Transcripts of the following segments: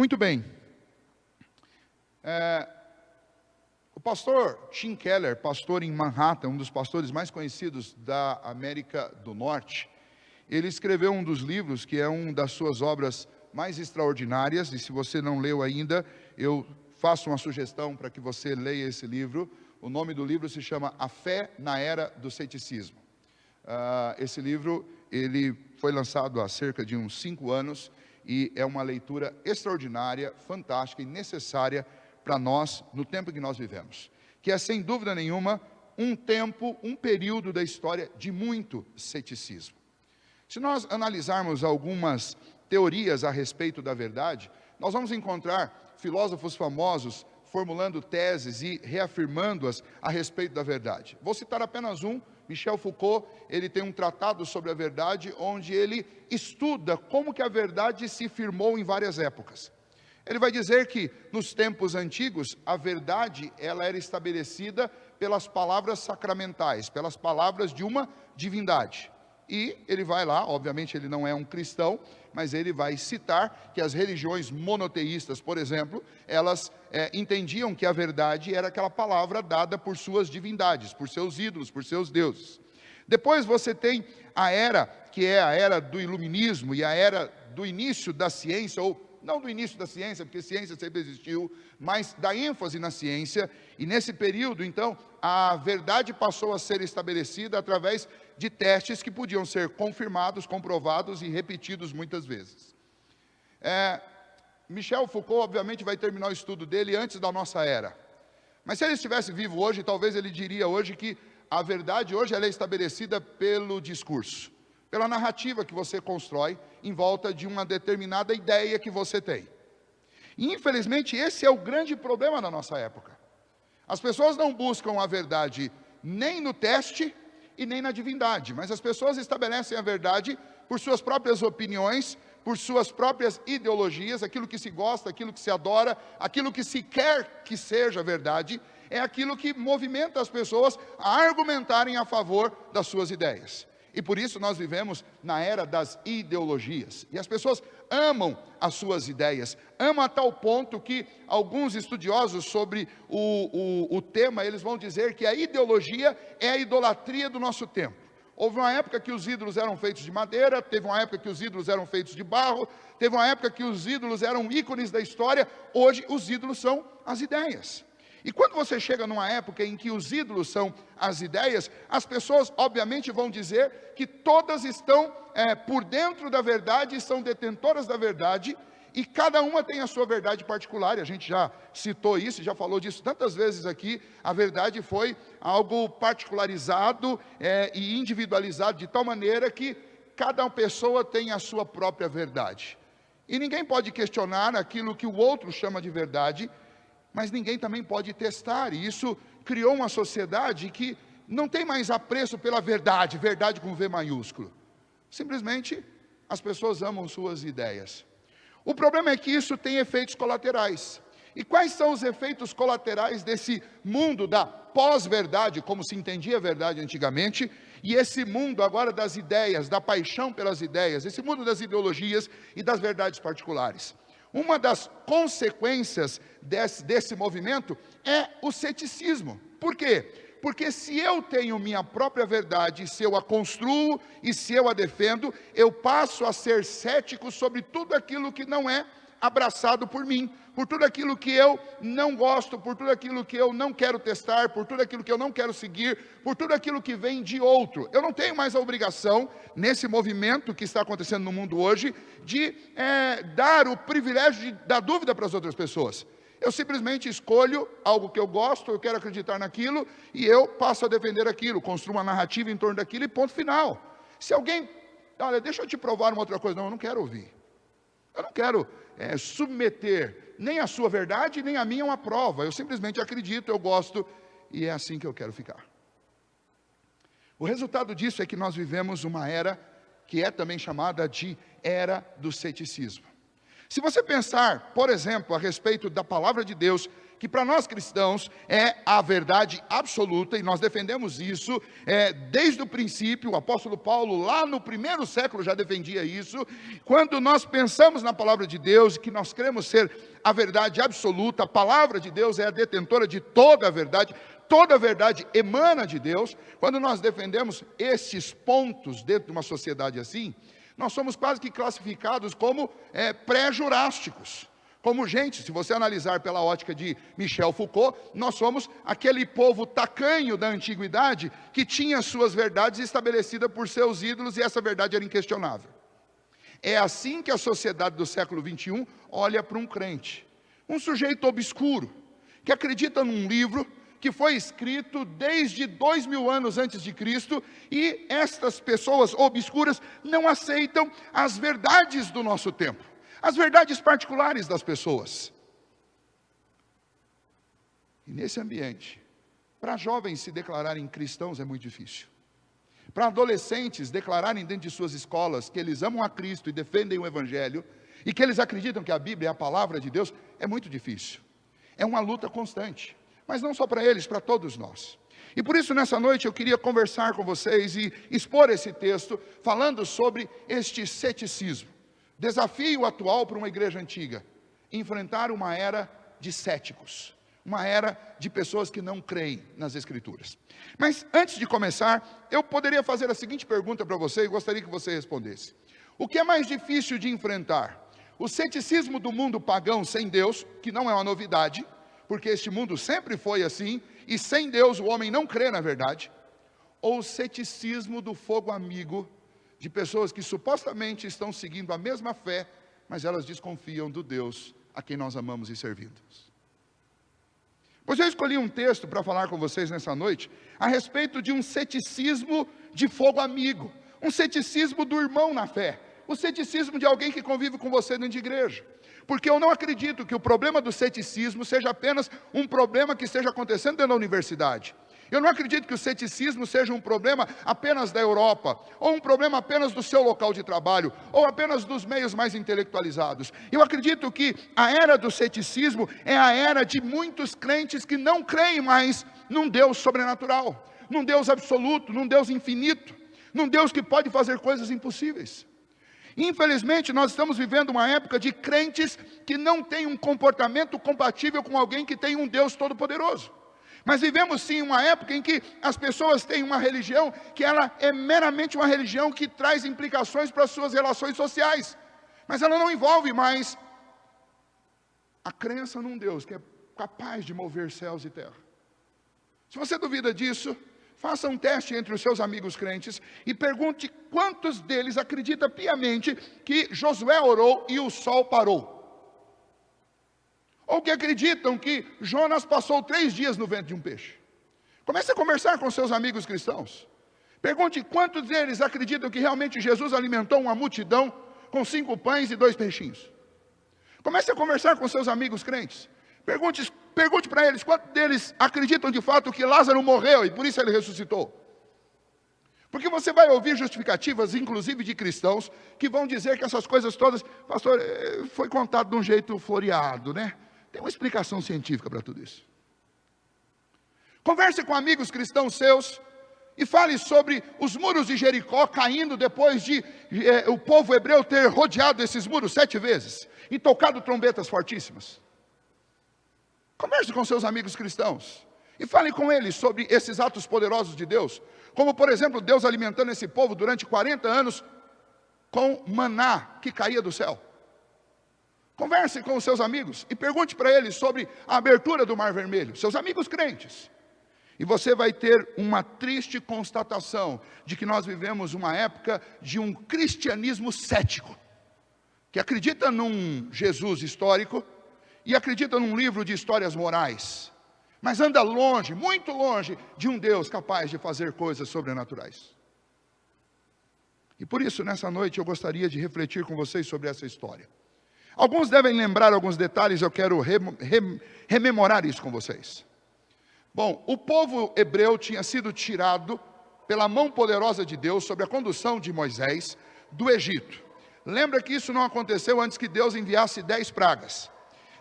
Muito bem. O pastor Tim Keller, pastor em Manhattan, um dos pastores mais conhecidos da América do Norte, ele escreveu um dos livros que é uma das suas obras mais extraordinárias, e se você não leu ainda, eu faço uma sugestão para que você leia esse livro. O nome do livro se chama A Fé na Era do Ceticismo. Esse livro, ele foi lançado há cerca de uns 5 anos, e é uma leitura extraordinária, fantástica e necessária para nós, no tempo que nós vivemos, que é sem dúvida nenhuma, um período da história de muito ceticismo. Se nós analisarmos algumas teorias a respeito da verdade, nós vamos encontrar filósofos famosos formulando teses e reafirmando-as a respeito da verdade. Vou citar apenas um. Michel Foucault, ele tem um tratado sobre a verdade, onde ele estuda como que a verdade se firmou em várias épocas. Ele vai dizer que, nos tempos antigos, a verdade ela era estabelecida pelas palavras sacramentais, pelas palavras de uma divindade. E ele vai lá, obviamente ele não é um cristão, mas ele vai citar que as religiões monoteístas, por exemplo, elas entendiam que a verdade era aquela palavra dada por suas divindades, por seus ídolos, por seus deuses. Depois você tem a era, que é a era do iluminismo e a era do início da ciência, ou não do início da ciência, porque ciência sempre existiu, mas da ênfase na ciência, e nesse período, então, a verdade passou a ser estabelecida através de testes que podiam ser confirmados, comprovados e repetidos muitas vezes. Michel Foucault, obviamente, vai terminar o estudo dele antes da nossa era, mas se ele estivesse vivo hoje, talvez ele diria hoje que a verdade hoje ela é estabelecida pelo discurso, pela narrativa que você constrói em volta de uma determinada ideia que você tem. E, infelizmente, esse é o grande problema da nossa época. As pessoas não buscam a verdade nem no teste e nem na divindade, mas as pessoas estabelecem a verdade por suas próprias opiniões, por suas próprias ideologias, aquilo que se gosta, aquilo que se adora, aquilo que se quer que seja verdade, é aquilo que movimenta as pessoas a argumentarem a favor das suas ideias. E por isso nós vivemos na era das ideologias. E as pessoas amam as suas ideias. Amam a tal ponto que alguns estudiosos sobre o tema, eles vão dizer que a ideologia é a idolatria do nosso tempo. Houve uma época que os ídolos eram feitos de madeira, teve uma época que os ídolos eram feitos de barro, teve uma época que os ídolos eram ícones da história, hoje os ídolos são as ideias. E quando você chega numa época em que os ídolos são as ideias, as pessoas obviamente vão dizer que todas estão por dentro da verdade, são detentoras da verdade, e cada uma tem a sua verdade particular, e a gente já citou isso, já falou disso tantas vezes aqui. A verdade foi algo particularizado e individualizado de tal maneira que cada pessoa tem a sua própria verdade. E ninguém pode questionar aquilo que o outro chama de verdade, mas ninguém também pode testar, e isso criou uma sociedade que não tem mais apreço pela verdade, verdade com V maiúsculo. Simplesmente as pessoas amam suas ideias. O problema é que isso tem efeitos colaterais. E quais são os efeitos colaterais desse mundo da pós-verdade, como se entendia a verdade antigamente, e esse mundo agora das ideias, da paixão pelas ideias, esse mundo das ideologias e das verdades particulares? Uma das consequências desse movimento é o ceticismo. Por quê? Porque se eu tenho minha própria verdade, se eu a construo e se eu a defendo, eu passo a ser cético sobre tudo aquilo que não é abraçado por mim, por tudo aquilo que eu não gosto, por tudo aquilo que eu não quero testar, por tudo aquilo que eu não quero seguir, por tudo aquilo que vem de outro. Eu não tenho mais a obrigação, nesse movimento que está acontecendo no mundo hoje, de dar o privilégio da dúvida para as outras pessoas. Eu simplesmente escolho algo que eu gosto, eu quero acreditar naquilo, e eu passo a defender aquilo, construo uma narrativa em torno daquilo e ponto final. Se alguém, olha, deixa eu te provar uma outra coisa, não, eu não quero ouvir. Eu não quero submeter nem a sua verdade, nem a minha a uma prova. Eu simplesmente acredito, eu gosto, e é assim que eu quero ficar. O resultado disso é que nós vivemos uma era que é também chamada de era do ceticismo. Se você pensar, por exemplo, a respeito da palavra de Deus, que para nós cristãos é a verdade absoluta, e nós defendemos isso desde o princípio. O apóstolo Paulo, lá no primeiro século, já defendia isso. Quando nós pensamos na palavra de Deus, que nós cremos ser a verdade absoluta, a palavra de Deus é a detentora de toda a verdade emana de Deus. Quando nós defendemos esses pontos dentro de uma sociedade assim, nós somos quase que classificados como pré-jurásticos. Como gente, se você analisar pela ótica de Michel Foucault, nós somos aquele povo tacanho da antiguidade que tinha suas verdades estabelecidas por seus ídolos, e essa verdade era inquestionável. É assim que a sociedade do século 21 olha para um crente, um sujeito obscuro, que acredita num livro que foi escrito desde 2000 anos antes de Cristo, e estas pessoas obscuras não aceitam as verdades do nosso tempo, as verdades particulares das pessoas. E nesse ambiente, para jovens se declararem cristãos é muito difícil. Para adolescentes declararem dentro de suas escolas que eles amam a Cristo e defendem o Evangelho, e que eles acreditam que a Bíblia é a palavra de Deus, é muito difícil. É uma luta constante. Mas não só para eles, para todos nós. E por isso nessa noite eu queria conversar com vocês e expor esse texto, falando sobre este ceticismo. Desafio atual para uma igreja antiga: enfrentar uma era de céticos, uma era de pessoas que não creem nas Escrituras. Mas antes de começar, eu poderia fazer a seguinte pergunta para você, e gostaria que você respondesse: o que é mais difícil de enfrentar? O ceticismo do mundo pagão sem Deus, que não é uma novidade, porque este mundo sempre foi assim, e sem Deus o homem não crê na verdade, ou o ceticismo do fogo amigo, de pessoas que supostamente estão seguindo a mesma fé, mas elas desconfiam do Deus a quem nós amamos e servimos. Pois eu escolhi um texto para falar com vocês nessa noite, a respeito de um ceticismo de fogo amigo, um ceticismo do irmão na fé, o ceticismo de alguém que convive com você dentro de igreja. Porque eu não acredito que o problema do ceticismo seja apenas um problema que esteja acontecendo dentro da universidade. Eu não acredito que o ceticismo seja um problema apenas da Europa, ou um problema apenas do seu local de trabalho, ou apenas dos meios mais intelectualizados. Eu acredito que a era do ceticismo é a era de muitos crentes que não creem mais num Deus sobrenatural, num Deus absoluto, num Deus infinito, num Deus que pode fazer coisas impossíveis. Infelizmente, nós estamos vivendo uma época de crentes que não têm um comportamento compatível com alguém que tem um Deus todo-poderoso. Mas vivemos sim uma época em que as pessoas têm uma religião que ela é meramente uma religião que traz implicações para as suas relações sociais. Mas ela não envolve mais a crença num Deus que é capaz de mover céus e terra. Se você duvida disso, faça um teste entre os seus amigos crentes e pergunte quantos deles acreditam piamente que Josué orou e o sol parou. Ou que acreditam que Jonas passou 3 dias no ventre de um peixe. Comece a conversar com seus amigos cristãos. Pergunte quantos deles acreditam que realmente Jesus alimentou uma multidão com 5 pães e 2 peixinhos. Comece a conversar com seus amigos crentes. Pergunte para eles quantos deles acreditam de fato que Lázaro morreu e por isso ele ressuscitou. Porque você vai ouvir justificativas, inclusive de cristãos, que vão dizer que essas coisas todas, pastor, foi contado de um jeito floreado, né? Tem uma explicação científica para tudo isso. Converse com amigos cristãos seus e fale sobre os muros de Jericó caindo depois de o povo hebreu ter rodeado esses muros 7 vezes e tocado trombetas fortíssimas. Converse com seus amigos cristãos e fale com eles sobre esses atos poderosos de Deus, como por exemplo Deus alimentando esse povo durante 40 anos com maná que caía do céu. Converse com os seus amigos e pergunte para eles sobre a abertura do Mar Vermelho, seus amigos crentes. E você vai ter uma triste constatação de que nós vivemos uma época de um cristianismo cético, que acredita num Jesus histórico e acredita num livro de histórias morais, mas anda longe, muito longe, de um Deus capaz de fazer coisas sobrenaturais. E por isso, nessa noite, eu gostaria de refletir com vocês sobre essa história. Alguns devem lembrar alguns detalhes, eu quero rememorar isso com vocês. Bom, o povo hebreu tinha sido tirado pela mão poderosa de Deus, sob a condução de Moisés, do Egito. Lembra que isso não aconteceu antes que Deus enviasse 10 pragas.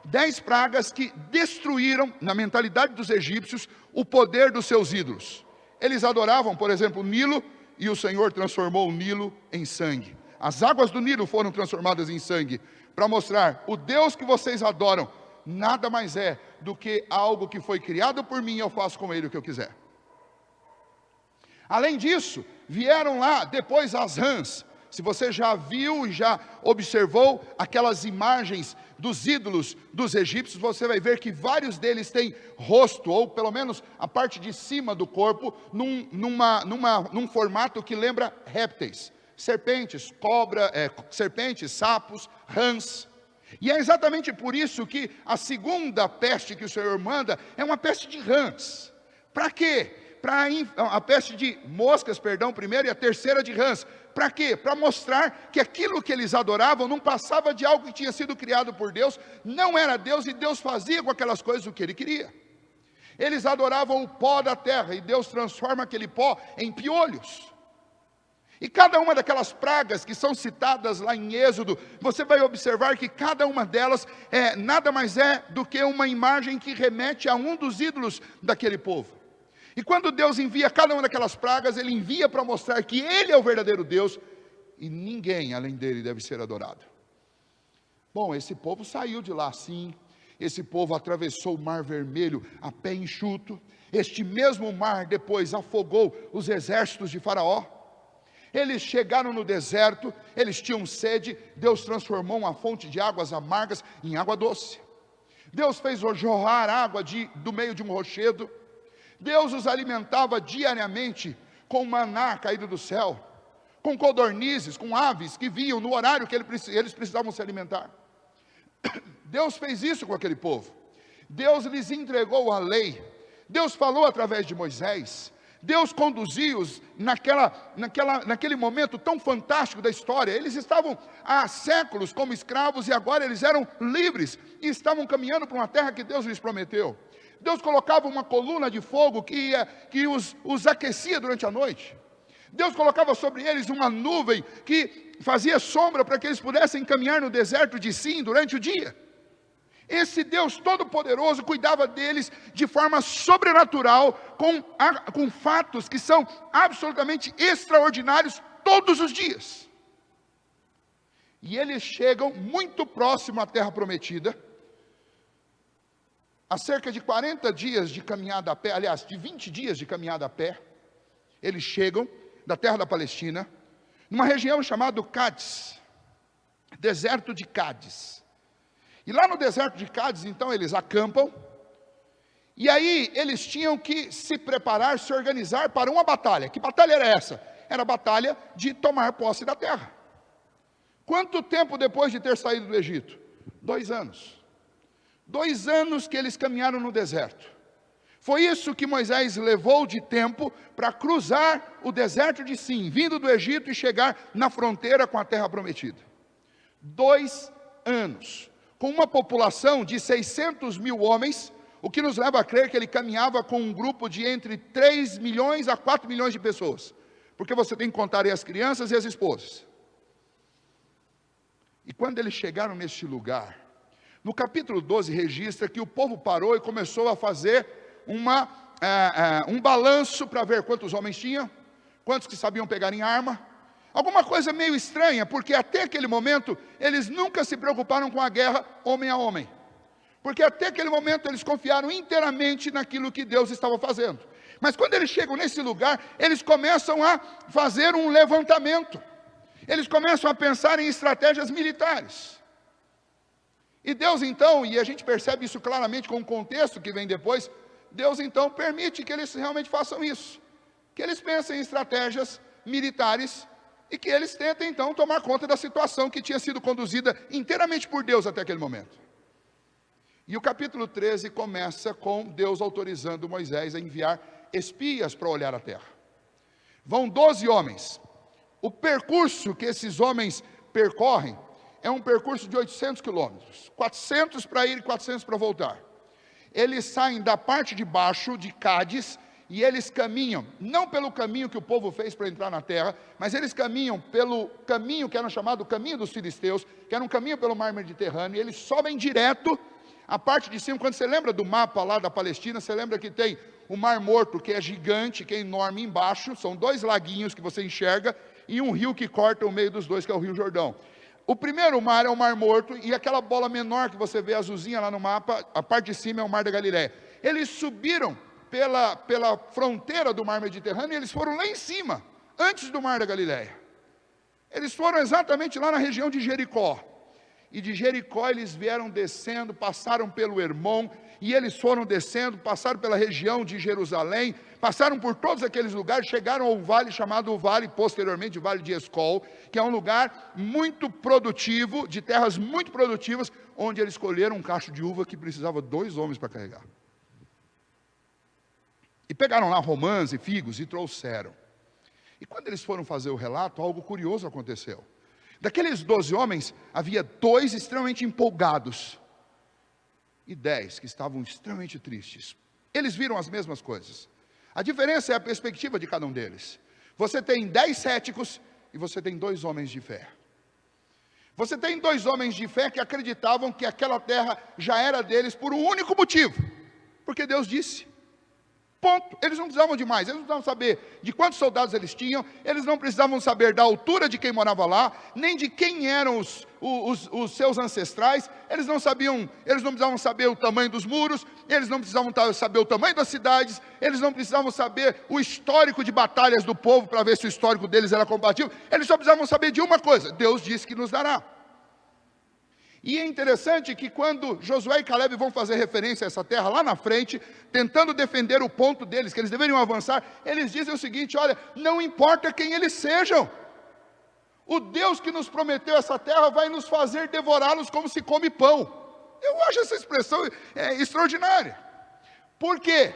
10 pragas que destruíram, na mentalidade dos egípcios, o poder dos seus ídolos. Eles adoravam, por exemplo, o Nilo, e o Senhor transformou o Nilo em sangue. As águas do Nilo foram transformadas em sangue, para mostrar, o Deus que vocês adoram, nada mais é do que algo que foi criado por mim, e eu faço com ele o que eu quiser. Além disso, vieram lá depois as rãs. Se você já viu e já observou aquelas imagens dos ídolos dos egípcios, você vai ver que vários deles têm rosto, ou pelo menos a parte de cima do corpo, num formato que lembra répteis. Serpentes, serpentes, sapos, rãs. E é exatamente por isso que a segunda peste que o Senhor manda é uma peste de rãs. Para quê? A peste de moscas, primeiro, e a terceira de rãs. Para quê? Para mostrar que aquilo que eles adoravam não passava de algo que tinha sido criado por Deus, não era Deus, e Deus fazia com aquelas coisas o que Ele queria. Eles adoravam o pó da terra, e Deus transforma aquele pó em piolhos. E cada uma daquelas pragas que são citadas lá em Êxodo, você vai observar que cada uma delas nada mais é do que uma imagem que remete a um dos ídolos daquele povo. E quando Deus envia cada uma daquelas pragas, Ele envia para mostrar que Ele é o verdadeiro Deus, e ninguém além dele deve ser adorado. Bom, esse povo saiu de lá sim, esse povo atravessou o Mar Vermelho a pé enxuto, este mesmo mar depois afogou os exércitos de Faraó. Eles chegaram no deserto, eles tinham sede, Deus transformou uma fonte de águas amargas em água doce. Deus fez jorrar água do meio de um rochedo. Deus os alimentava diariamente com maná caído do céu, com codornizes, com aves que vinham no horário que eles precisavam se alimentar. Deus fez isso com aquele povo. Deus lhes entregou a lei. Deus falou através de Moisés. Deus conduziu-os naquele momento tão fantástico da história. Eles estavam há séculos como escravos e agora eles eram livres e estavam caminhando para uma terra que Deus lhes prometeu. Deus colocava uma coluna de fogo que os aquecia durante a noite. Deus colocava sobre eles uma nuvem que fazia sombra para que eles pudessem caminhar no deserto de Sim durante o dia. Esse Deus Todo-Poderoso cuidava deles de forma sobrenatural, com fatos que são absolutamente extraordinários todos os dias. E eles chegam muito próximo à terra prometida, a cerca de 40 dias de caminhada a pé, aliás, de 20 dias de caminhada a pé, eles chegam da terra da Palestina, numa região chamada Cádiz, deserto de Cádiz. E lá no deserto de Cádiz, então, eles acampam, e aí eles tinham que se preparar, se organizar para uma batalha. Que batalha era essa? Era a batalha de tomar posse da terra. Quanto tempo depois de ter saído do Egito? 2 anos. 2 anos que eles caminharam no deserto. Foi isso que Moisés levou de tempo para cruzar o deserto de Sim, vindo do Egito e chegar na fronteira com a terra prometida. 2 anos. Com uma população de 600 mil homens, o que nos leva a crer que ele caminhava com um grupo de entre 3 milhões a 4 milhões de pessoas. Porque você tem que contar aí as crianças e as esposas. E quando eles chegaram neste lugar, no capítulo 12 registra que o povo parou e começou a fazer um balanço para ver quantos homens tinham, quantos que sabiam pegar em arma. Alguma coisa meio estranha, porque até aquele momento, eles nunca se preocuparam com a guerra homem a homem. Porque até aquele momento, eles confiaram inteiramente naquilo que Deus estava fazendo. Mas quando eles chegam nesse lugar, eles começam a fazer um levantamento. Eles começam a pensar em estratégias militares. E Deus então, e a gente percebe isso claramente com o contexto que vem depois, Deus então permite que eles realmente façam isso. Que eles pensem em estratégias militares e que eles tentem então tomar conta da situação que tinha sido conduzida inteiramente por Deus até aquele momento. E o capítulo 13 começa com Deus autorizando Moisés a enviar espias para olhar a terra. Vão 12 homens. O percurso que esses homens percorrem é um percurso de 800 quilômetros. 400 para ir e 400 para voltar. Eles saem da parte de baixo de Cádiz e eles caminham, não pelo caminho que o povo fez para entrar na terra, mas eles caminham pelo caminho que era chamado caminho dos filisteus, que era um caminho pelo mar Mediterrâneo, e eles sobem direto a parte de cima, quando você lembra do mapa lá da Palestina, você lembra que tem o Mar Morto, que é gigante, que é enorme embaixo, são 2 laguinhos que você enxerga, e um rio que corta o meio dos dois, que é o Rio Jordão. O primeiro mar é o Mar Morto, e aquela bola menor que você vê azulzinha lá no mapa, a parte de cima é o Mar da Galileia. Eles subiram pela fronteira do Mar Mediterrâneo, e eles foram lá em cima, antes do Mar da Galileia. Eles foram exatamente lá na região de Jericó. E de Jericó eles vieram descendo, passaram pelo Hermon, e eles foram descendo, passaram pela região de Jerusalém, passaram por todos aqueles lugares, chegaram ao vale chamado Vale, posteriormente o Vale de Escol, que é um lugar muito produtivo, de terras muito produtivas, onde eles colheram um cacho de uva que precisava 2 homens para carregar. E pegaram lá romãs e figos e trouxeram. E quando eles foram fazer o relato, algo curioso aconteceu. Daqueles 12 homens, havia 2 extremamente empolgados, e 10 que estavam extremamente tristes. Eles viram as mesmas coisas. A diferença é a perspectiva de cada um deles. Você tem 10 céticos, e você tem 2 homens de fé. Você tem 2 homens de fé que acreditavam que aquela terra já era deles por um único motivo, porque Deus disse. Ponto. Eles não precisavam de mais, eles não precisavam saber de quantos soldados eles tinham, eles não precisavam saber da altura de quem morava lá, nem de quem eram os seus ancestrais, eles não precisavam saber o tamanho dos muros, eles não precisavam saber o tamanho das cidades, eles não precisavam saber o histórico de batalhas do povo, para ver se o histórico deles era compatível, eles só precisavam saber de uma coisa: Deus disse que nos dará. E é interessante que quando Josué e Caleb vão fazer referência a essa terra lá na frente, tentando defender o ponto deles, que eles deveriam avançar, eles dizem o seguinte: olha, não importa quem eles sejam, o Deus que nos prometeu essa terra vai nos fazer devorá-los como se come pão. Eu acho essa expressão extraordinária. Por quê?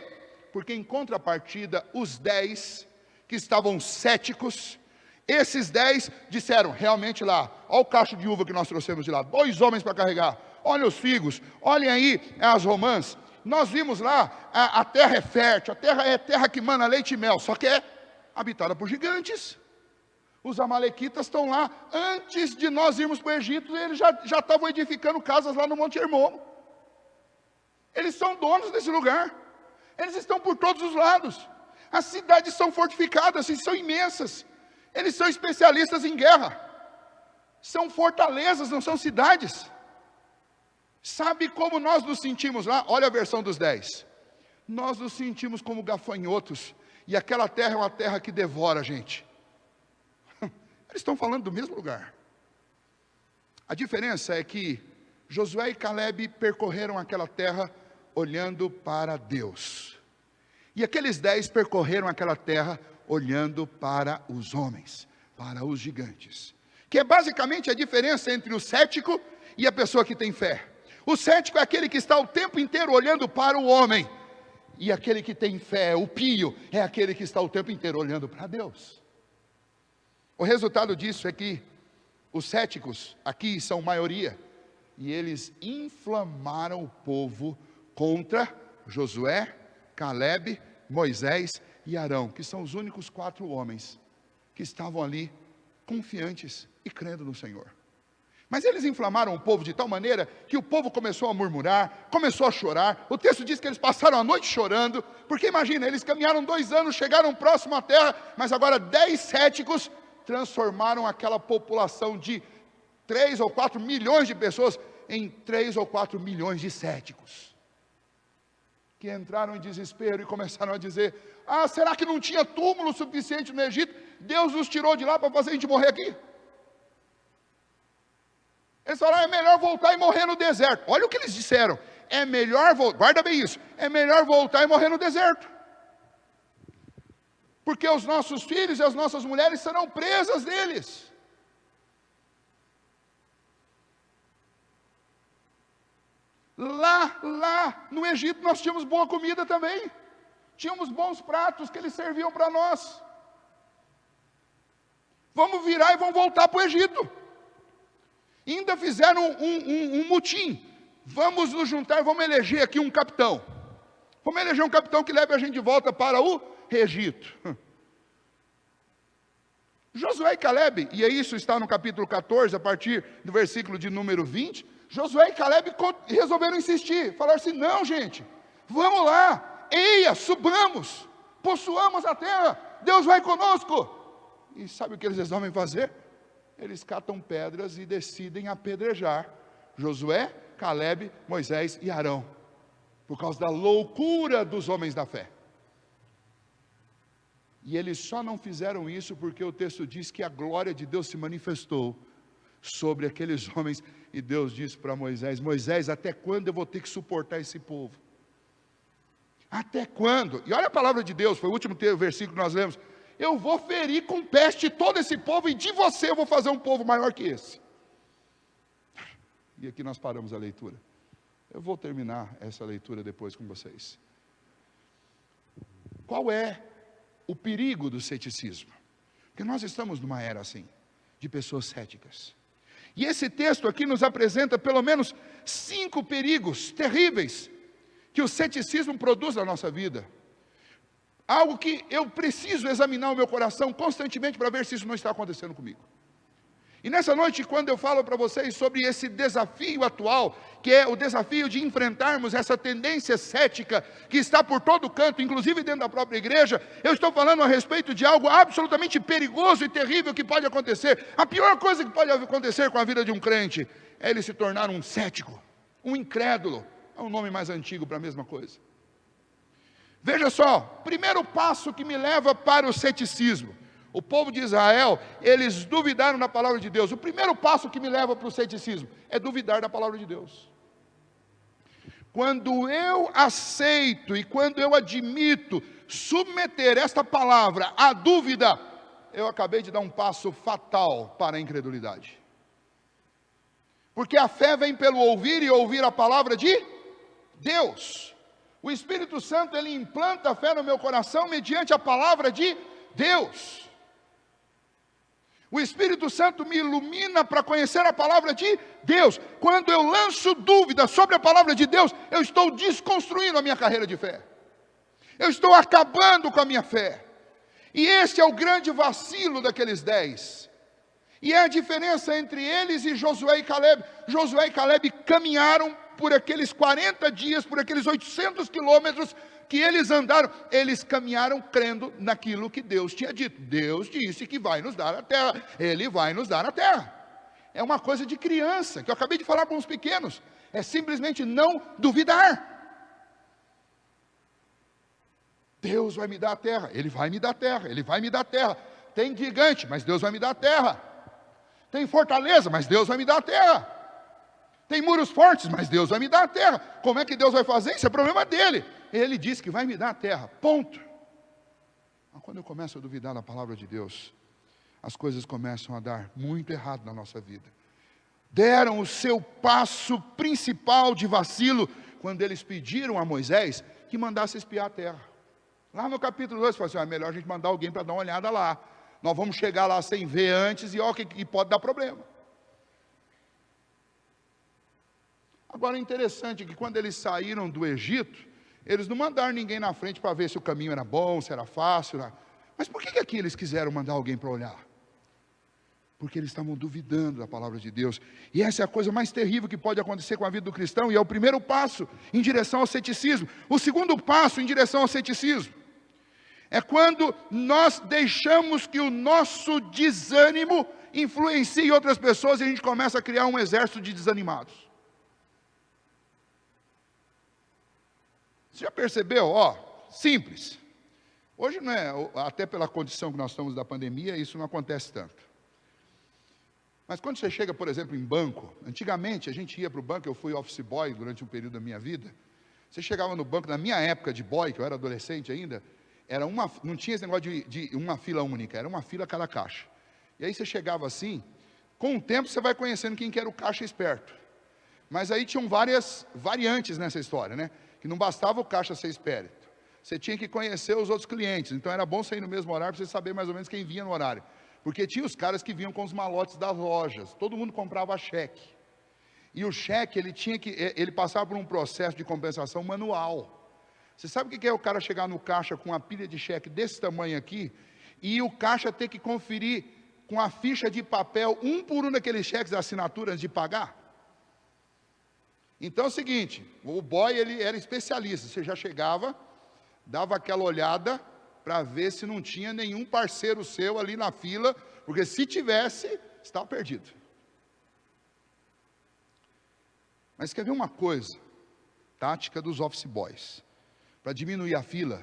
Porque em contrapartida, os 10 que estavam céticos, esses 10 disseram: realmente lá, olha o cacho de uva que nós trouxemos de lá, 2 homens para carregar, olha os figos, olhem aí as romãs, nós vimos lá, a terra é fértil, a terra é terra que mana leite e mel, só que é habitada por gigantes. Os amalequitas estão lá, antes de nós irmos para o Egito, eles já estavam edificando casas lá no Monte Hermon. Eles são donos desse lugar, eles estão por todos os lados, as cidades são fortificadas e são imensas. Eles são especialistas em guerra, são fortalezas, não são cidades. Sabe como nós nos sentimos lá? Olha a versão dos 10. Nós nos sentimos como gafanhotos, e aquela terra é uma terra que devora a gente. Eles estão falando do mesmo lugar. A diferença é que Josué e Caleb percorreram aquela terra olhando para Deus, e aqueles 10 percorreram aquela terra olhando para os homens, para os gigantes, que é basicamente a diferença entre o cético e a pessoa que tem fé. O cético é aquele que está o tempo inteiro olhando para o homem, e aquele que tem fé, o pio, é aquele que está o tempo inteiro olhando para Deus. O resultado disso é que os céticos aqui são maioria, e eles inflamaram o povo contra Josué, Caleb, Moisés e Arão, que são os únicos 4 homens que estavam ali confiantes e crendo no Senhor. Mas eles inflamaram o povo de tal maneira que o povo começou a murmurar, começou a chorar. O texto diz que eles passaram a noite chorando, porque imagina, eles caminharam 2 anos, chegaram próximo à terra, mas agora 10 céticos transformaram aquela população de 3 ou 4 milhões de pessoas em 3 ou 4 milhões de céticos, que entraram em desespero e começaram a dizer: ah, será que não tinha túmulo suficiente no Egito? Deus nos tirou de lá para fazer a gente morrer aqui? Eles falaram: é melhor voltar e morrer no deserto. Olha o que eles disseram: é melhor, guarda bem isso, é melhor voltar e morrer no deserto, porque os nossos filhos e as nossas mulheres serão presas deles. Lá no Egito nós tínhamos boa comida também, tínhamos bons pratos que eles serviam para nós. Vamos virar e vamos voltar para o Egito. Ainda fizeram um mutim: vamos nos juntar, vamos eleger aqui um capitão, vamos eleger um capitão que leve a gente de volta para o Egito. Josué e Caleb, e isso está no capítulo 14, a partir do versículo de número 20, Josué e Caleb resolveram insistir, falaram assim: não, gente, vamos lá, eia, subamos, possuamos a terra, Deus vai conosco. E sabe o que eles resolvem fazer? Eles catam pedras e decidem apedrejar Josué, Caleb, Moisés e Arão, por causa da loucura dos homens da fé. E eles só não fizeram isso porque o texto diz que a glória de Deus se manifestou sobre aqueles homens, e Deus disse para Moisés: Moisés, até quando eu vou ter que suportar esse povo? Até quando? E olha a palavra de Deus, foi o último versículo que nós lemos: eu vou ferir com peste todo esse povo, e de você eu vou fazer um povo maior que esse. E aqui nós paramos a leitura. Eu vou terminar essa leitura depois com vocês. Qual é o perigo do ceticismo? Porque nós estamos numa era assim, de pessoas céticas. E esse texto aqui nos apresenta pelo menos 5 perigos terríveis que o ceticismo produz na nossa vida. Algo que eu preciso examinar o meu coração constantemente para ver se isso não está acontecendo comigo. E nessa noite, quando eu falo para vocês sobre esse desafio atual, que é o desafio de enfrentarmos essa tendência cética que está por todo canto, inclusive dentro da própria igreja, eu estou falando a respeito de algo absolutamente perigoso e terrível que pode acontecer. A pior coisa que pode acontecer com a vida de um crente é ele se tornar um cético, um incrédulo. É um nome mais antigo para a mesma coisa. Veja só, primeiro passo que me leva para o ceticismo. O povo de Israel, eles duvidaram da palavra de Deus. O primeiro passo que me leva para o ceticismo é duvidar da palavra de Deus. Quando eu aceito e quando eu admito submeter esta palavra à dúvida, eu acabei de dar um passo fatal para a incredulidade. Porque a fé vem pelo ouvir, e ouvir a palavra de Deus. O Espírito Santo, ele implanta a fé no meu coração mediante a palavra de Deus. O Espírito Santo me ilumina para conhecer a palavra de Deus. Quando eu lanço dúvida sobre a palavra de Deus, eu estou desconstruindo a minha carreira de fé. Eu estou acabando com a minha fé. E esse é o grande vacilo daqueles 10. E é a diferença entre eles e Josué e Caleb. Josué e Caleb caminharam por aqueles 40 dias, por aqueles 800 quilômetros que eles andaram, eles caminharam crendo naquilo que Deus tinha dito. Deus disse que vai nos dar a terra, Ele vai nos dar a terra. É uma coisa de criança, que eu acabei de falar com os pequenos, é simplesmente não duvidar. Deus vai me dar a terra, Ele vai me dar a terra, Ele vai me dar a terra. Tem gigante, mas Deus vai me dar a terra. Tem fortaleza, mas Deus vai me dar a terra. Tem muros fortes, mas Deus vai me dar a terra. Como é que Deus vai fazer? Isso é problema dele. Ele disse que vai me dar a terra, ponto. Mas quando eu começo a duvidar da palavra de Deus, as coisas começam a dar muito errado na nossa vida. Deram o seu passo principal de vacilo, quando eles pediram a Moisés que mandasse espiar a terra. Lá no capítulo 2, falou assim: é melhor a gente mandar alguém para dar uma olhada lá. Nós vamos chegar lá sem ver antes, e ó, que pode dar problema. Agora é interessante que quando eles saíram do Egito, eles não mandaram ninguém na frente para ver se o caminho era bom, se era fácil. Mas por que aqui eles quiseram mandar alguém para olhar? Porque eles estavam duvidando da palavra de Deus. E essa é a coisa mais terrível que pode acontecer com a vida do cristão, e é o primeiro passo em direção ao ceticismo. O segundo passo em direção ao ceticismo é quando nós deixamos que o nosso desânimo influencie outras pessoas, e a gente começa a criar um exército de desanimados. Você já percebeu? Simples. Hoje não é, até pela condição que nós estamos da pandemia, isso não acontece tanto. Mas quando você chega, por exemplo, em banco, antigamente a gente ia para o banco, eu fui office boy durante um período da minha vida. Você chegava no banco, na minha época de boy, que eu era adolescente ainda, não tinha esse negócio de uma fila única, era uma fila a cada caixa. E aí você chegava assim, com o tempo você vai conhecendo quem que era o caixa esperto. Mas aí tinham várias variantes nessa história, né? Que não bastava o caixa ser esperto, você tinha que conhecer os outros clientes. Então era bom você ir no mesmo horário, para você saber mais ou menos quem vinha no horário. Porque tinha os caras que vinham com os malotes das lojas, todo mundo comprava cheque. E o cheque, ele passava por um processo de compensação manual. Você sabe o que é o cara chegar no caixa com uma pilha de cheque desse tamanho aqui, e o caixa ter que conferir com a ficha de papel, um por um daqueles cheques, as assinaturas de pagar? Então é o seguinte, o boy ele era especialista, você já chegava, dava aquela olhada para ver se não tinha nenhum parceiro seu ali na fila, porque se tivesse, estava perdido. Mas quer ver uma coisa? Tática dos office boys. Para diminuir a fila,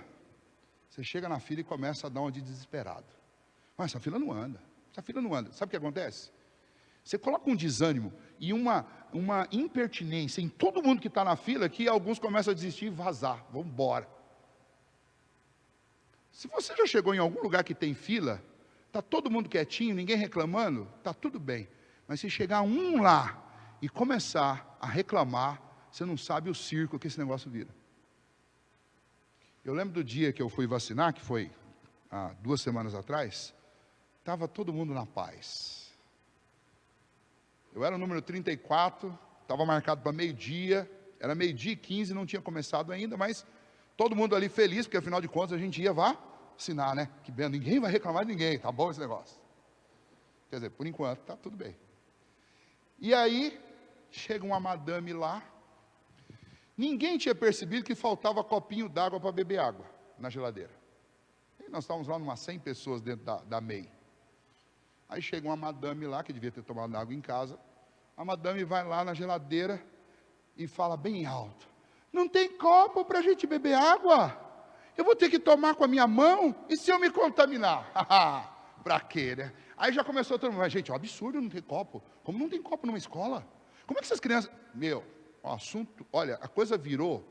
você chega na fila e começa a dar uma de desesperado. Mas essa fila não anda, essa fila não anda. Sabe o que acontece? Você coloca um desânimo e uma impertinência em todo mundo que está na fila, que alguns começam a desistir e vazar, vão embora. Se você já chegou em algum lugar que tem fila, está todo mundo quietinho, ninguém reclamando, está tudo bem. Mas se chegar um lá e começar a reclamar, você não sabe o circo que esse negócio vira. Eu lembro do dia que eu fui vacinar, que foi há 2 semanas atrás, estava todo mundo na paz. Eu era o número 34, estava marcado para meio-dia, era 12:15, não tinha começado ainda, mas todo mundo ali feliz, porque afinal de contas a gente ia vacinar, né? Que bem, ninguém vai reclamar de ninguém, tá bom esse negócio. Quer dizer, por enquanto, tá tudo bem. E aí, chega uma madame lá, ninguém tinha percebido que faltava copinho d'água para beber água na geladeira. E nós estávamos lá umas 100 pessoas dentro da MEI. Aí chega uma madame lá, que devia ter tomado água em casa, a madame vai lá na geladeira e fala bem alto, não tem copo para a gente beber água? Eu vou ter que tomar com a minha mão? E se eu me contaminar? Para quê, né? Aí já começou todo mundo, gente, é um absurdo não ter copo. Como não tem copo numa escola? Como é que essas crianças... o assunto, olha, a coisa virou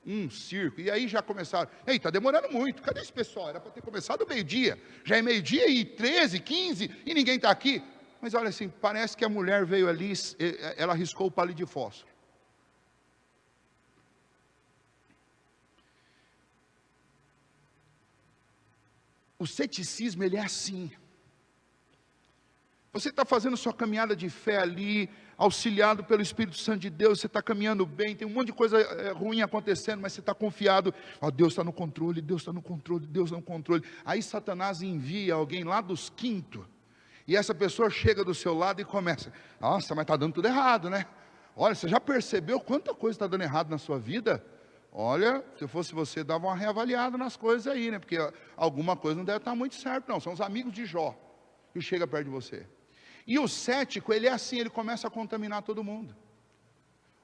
um circo, e aí já começaram, ei, está demorando muito, cadê esse pessoal? Era para ter começado meio-dia, já é 12:13, 15, e ninguém está aqui. Mas olha assim, parece que a mulher veio ali, ela riscou o palito de fósforo. O ceticismo, ele é assim. Você está fazendo sua caminhada de fé ali, auxiliado pelo Espírito Santo de Deus, você está caminhando bem, tem um monte de coisa ruim acontecendo, mas você está confiado, Deus está no controle, Deus está no controle, Deus está no controle. Aí Satanás envia alguém lá dos quintos, e essa pessoa chega do seu lado e começa, nossa, mas está dando tudo errado, né? Olha, você já percebeu quanta coisa está dando errado na sua vida? Olha, se eu fosse você, dava uma reavaliada nas coisas aí, né? Porque alguma coisa não deve estar muito certo, não. São os amigos de Jó que chegam perto de você. E o cético, ele é assim, ele começa a contaminar todo mundo.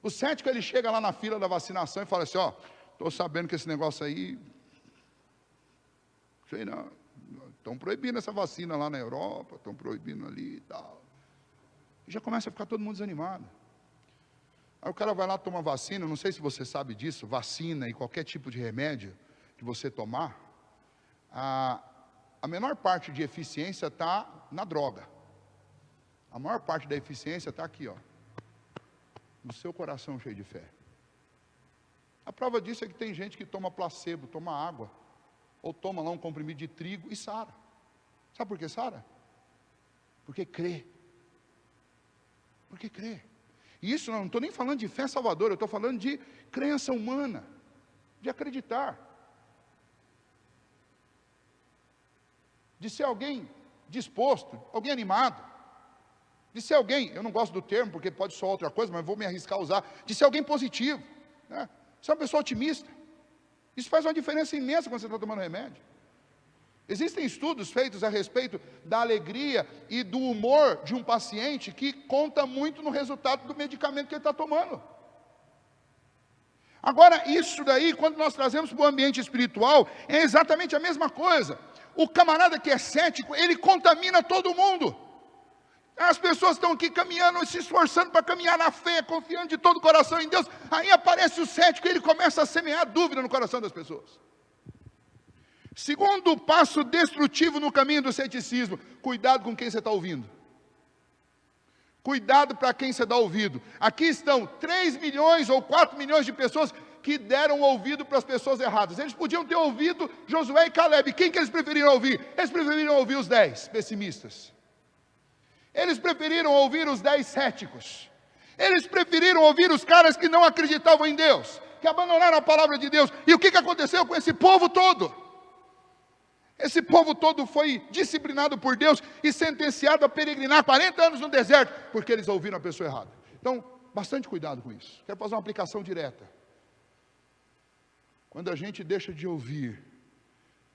O cético, ele chega lá na fila da vacinação e fala assim, estou sabendo que esse negócio aí, sei não, estão proibindo essa vacina lá na Europa, estão proibindo ali e tal. E já começa a ficar todo mundo desanimado. Aí o cara vai lá tomar vacina, não sei se você sabe disso, vacina e qualquer tipo de remédio que você tomar, a menor parte de eficiência está na droga. A maior parte da eficiência está aqui, no seu coração cheio de fé. A prova disso é que tem gente que toma placebo, toma água, ou toma lá um comprimido de trigo e sara. Sabe por que sara? Porque crê. Porque crê. E isso eu não estou nem falando de fé salvadora, eu estou falando de crença humana, de acreditar. De ser alguém disposto, alguém animado. De ser alguém, eu não gosto do termo, porque pode soar outra coisa, mas vou me arriscar a usar, de ser alguém positivo, né? Ser uma pessoa otimista. Isso faz uma diferença imensa quando você está tomando remédio. Existem estudos feitos a respeito da alegria e do humor de um paciente que conta muito no resultado do medicamento que ele está tomando. Agora, isso daí, quando nós trazemos para o ambiente espiritual, é exatamente a mesma coisa. O camarada que é cético, ele contamina todo mundo. As pessoas estão aqui caminhando, se esforçando para caminhar na fé, confiando de todo o coração em Deus. Aí aparece o cético e ele começa a semear dúvida no coração das pessoas. Segundo passo destrutivo no caminho do ceticismo, cuidado com quem você está ouvindo. Cuidado para quem você dá ouvido. Aqui estão 3 milhões ou 4 milhões de pessoas que deram ouvido para as pessoas erradas. Eles podiam ter ouvido Josué e Caleb. Quem que eles preferiram ouvir? Eles preferiram ouvir os 10 pessimistas. Eles preferiram ouvir os 10 céticos. Eles preferiram ouvir os caras que não acreditavam em Deus, que abandonaram a palavra de Deus. E o que aconteceu com esse povo todo? Esse povo todo foi disciplinado por Deus e sentenciado a peregrinar 40 anos no deserto, porque eles ouviram a pessoa errada. Então, bastante cuidado com isso. Quero fazer uma aplicação direta. Quando a gente deixa de ouvir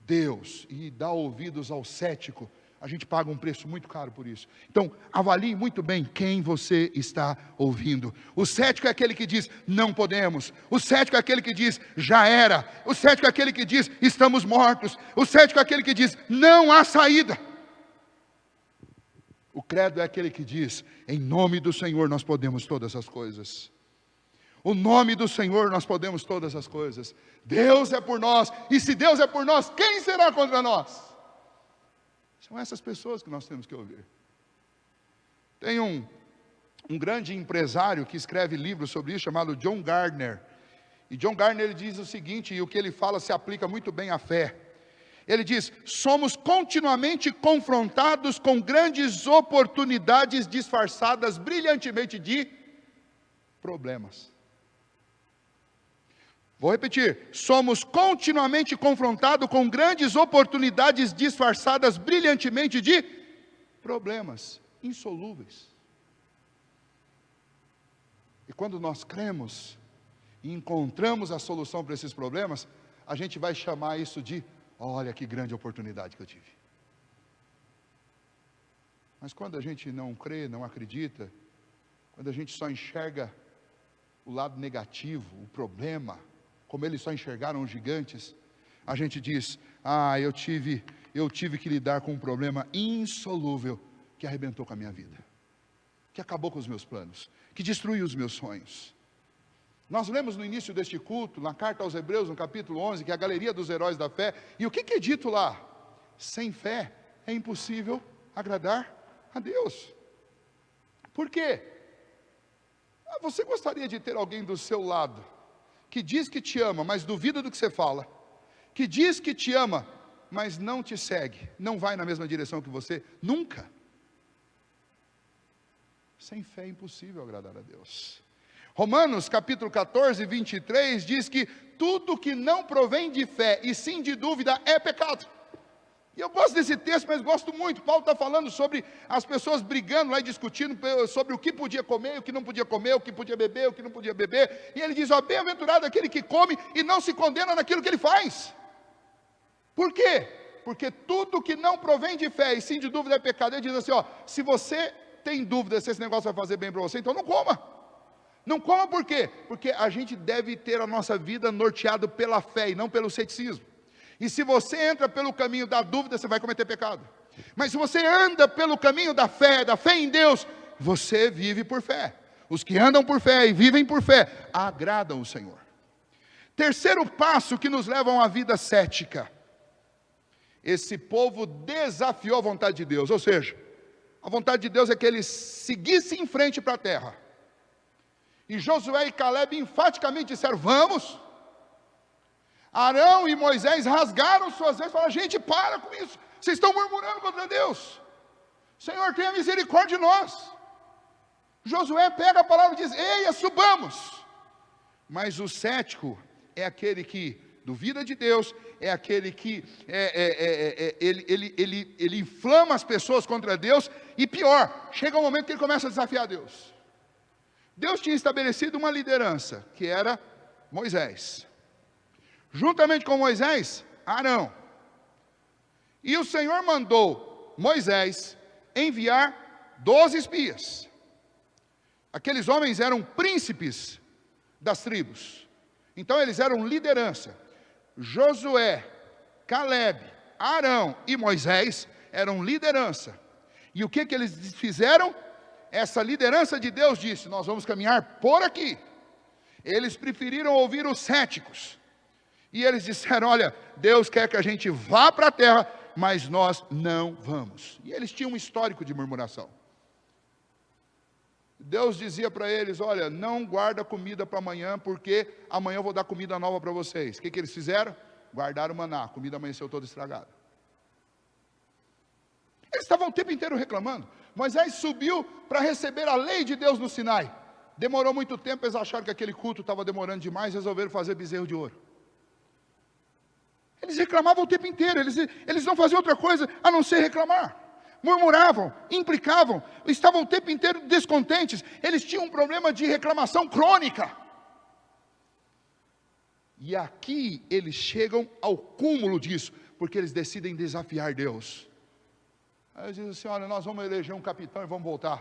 Deus e dá ouvidos ao cético, a gente paga um preço muito caro por isso. Então, avalie muito bem quem você está ouvindo. O cético é aquele que diz, não podemos. O cético é aquele que diz, já era. O cético é aquele que diz, estamos mortos. O cético é aquele que diz, não há saída. O credo é aquele que diz, em nome do Senhor nós podemos todas as coisas. O nome do Senhor nós podemos todas as coisas. Deus é por nós, e se Deus é por nós, quem será contra nós? São essas pessoas que nós temos que ouvir. Tem um grande empresário que escreve livros sobre isso, chamado John Gardner. E John Gardner ele diz o seguinte, e o que ele fala se aplica muito bem à fé. Ele diz, somos continuamente confrontados com grandes oportunidades disfarçadas brilhantemente de problemas. Vou repetir, somos continuamente confrontados com grandes oportunidades disfarçadas brilhantemente de problemas insolúveis. E quando nós cremos e encontramos a solução para esses problemas, a gente vai chamar isso de, olha que grande oportunidade que eu tive. Mas quando a gente não crê, não acredita, quando a gente só enxerga o lado negativo, o problema, como eles só enxergaram os gigantes, a gente diz, eu tive que lidar com um problema insolúvel, que arrebentou com a minha vida, que acabou com os meus planos, que destruiu os meus sonhos. Nós lemos no início deste culto, na carta aos Hebreus, no capítulo 11, que é a galeria dos heróis da fé, e o que é dito lá? Sem fé é impossível agradar a Deus. Por quê? Você gostaria de ter alguém do seu lado, que diz que te ama, mas duvida do que você fala, que diz que te ama, mas não te segue, não vai na mesma direção que você, nunca. Sem fé é impossível agradar a Deus. Romanos capítulo 14, 23 diz que tudo que não provém de fé e sim de dúvida é pecado. E eu gosto desse texto, mas gosto muito. Paulo está falando sobre as pessoas brigando lá e discutindo sobre o que podia comer, o que não podia comer, o que podia beber, o que não podia beber. E ele diz, bem-aventurado aquele que come e não se condena naquilo que ele faz. Por quê? Porque tudo que não provém de fé e sim de dúvida é pecado. Ele diz assim, se você tem dúvida se esse negócio vai fazer bem para você, então não coma. Não coma por quê? Porque a gente deve ter a nossa vida norteada pela fé e não pelo ceticismo. E se você entra pelo caminho da dúvida, você vai cometer pecado. Mas se você anda pelo caminho da fé em Deus, você vive por fé. Os que andam por fé e vivem por fé, agradam o Senhor. Terceiro passo que nos leva a uma vida cética. Esse povo desafiou a vontade de Deus, ou seja, a vontade de Deus é que eles seguissem em frente para a terra. E Josué e Caleb enfaticamente disseram, vamos. Arão e Moisés rasgaram suas vestes e falaram, gente, para com isso, vocês estão murmurando contra Deus. Senhor, tenha misericórdia de nós. Josué pega a palavra e diz, eia, subamos. Mas o cético é aquele que duvida de Deus, é aquele que ele inflama as pessoas contra Deus, e pior, chega um momento que ele começa a desafiar Deus. Deus tinha estabelecido uma liderança, que era Moisés. Juntamente com Moisés, Arão. E o Senhor mandou Moisés enviar 12 espias. Aqueles homens eram príncipes das tribos. Então eles eram liderança. Josué, Caleb, Arão e Moisés eram liderança. E o que eles fizeram? Essa liderança de Deus disse, nós vamos caminhar por aqui. Eles preferiram ouvir os céticos. E eles disseram, olha, Deus quer que a gente vá para a terra, mas nós não vamos. E eles tinham um histórico de murmuração. Deus dizia para eles, olha, não guarda comida para amanhã, porque amanhã eu vou dar comida nova para vocês. O que eles fizeram? Guardaram o maná, a comida amanheceu toda estragada. Eles estavam o tempo inteiro reclamando. Moisés subiu para receber a lei de Deus no Sinai. Demorou muito tempo, eles acharam que aquele culto estava demorando demais, resolveram fazer bezerro de ouro. Eles reclamavam o tempo inteiro, eles não faziam outra coisa a não ser reclamar. murmuravam, implicavam, estavam o tempo inteiro descontentes, eles tinham um problema de reclamação crônica. E aqui eles chegam ao cúmulo disso, porque eles decidem desafiar Deus. Aí eles dizem assim, olha, nós vamos eleger um capitão e vamos voltar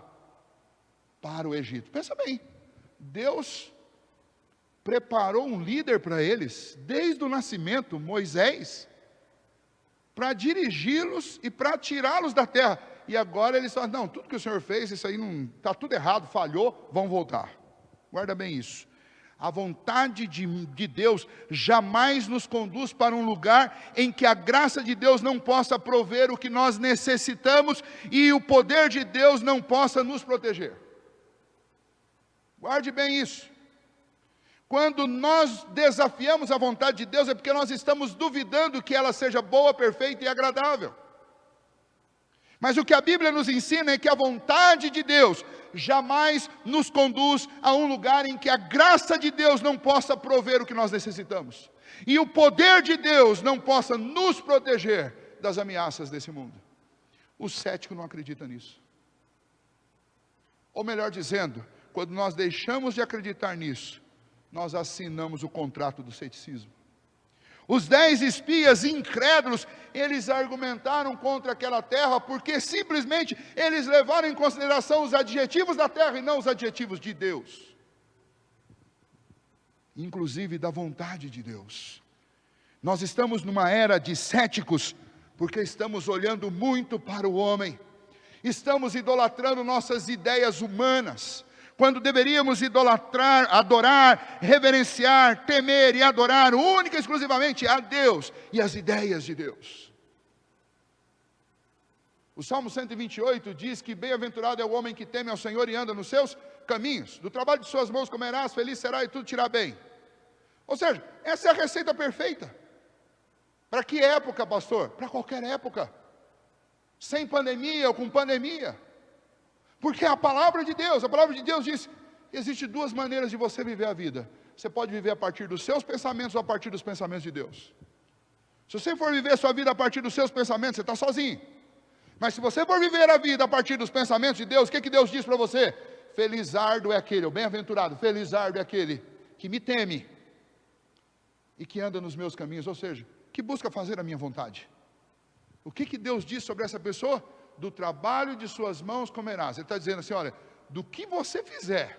para o Egito. Pensa bem, Deus preparou um líder para eles, desde o nascimento, Moisés, para dirigi-los e para tirá-los da terra. E agora eles falam, não, tudo que o Senhor fez, isso aí não está tudo errado, falhou, vão voltar. Guarda bem isso. A vontade de Deus jamais nos conduz para um lugar em que a graça de Deus não possa prover o que nós necessitamos e o poder de Deus não possa nos proteger. Guarde bem isso. Quando nós desafiamos a vontade de Deus é porque nós estamos duvidando que ela seja boa, perfeita e agradável. Mas o que a Bíblia nos ensina é que a vontade de Deus jamais nos conduz a um lugar em que a graça de Deus não possa prover o que nós necessitamos. E o poder de Deus não possa nos proteger das ameaças desse mundo. O cético não acredita nisso. Ou melhor dizendo, quando nós deixamos de acreditar nisso, nós assinamos o contrato do ceticismo. Os 10 espias incrédulos, eles argumentaram contra aquela terra, porque simplesmente eles levaram em consideração os adjetivos da terra e não os adjetivos de Deus. Inclusive da vontade de Deus. Nós estamos numa era de céticos, porque estamos olhando muito para o homem. Estamos idolatrando nossas ideias humanas, quando deveríamos idolatrar, adorar, reverenciar, temer e adorar única e exclusivamente a Deus e as ideias de Deus. O Salmo 128 diz que bem-aventurado é o homem que teme ao Senhor e anda nos seus caminhos. Do trabalho de suas mãos comerás, feliz será e tudo te irá bem. Ou seja, essa é a receita perfeita. Para que época, pastor? Para qualquer época. Sem pandemia ou com pandemia. Porque a palavra de Deus diz que existe 2 maneiras de você viver a vida. Você pode viver a partir dos seus pensamentos ou a partir dos pensamentos de Deus. Se você for viver a sua vida a partir dos seus pensamentos, você está sozinho. Mas se você for viver a vida a partir dos pensamentos de Deus, o que Deus diz para você? Felizardo é aquele, ou bem-aventurado, felizardo é aquele que me teme e que anda nos meus caminhos, ou seja, que busca fazer a minha vontade. O que Deus diz sobre essa pessoa? Do trabalho de suas mãos comerás. Ele está dizendo assim, olha, do que você fizer,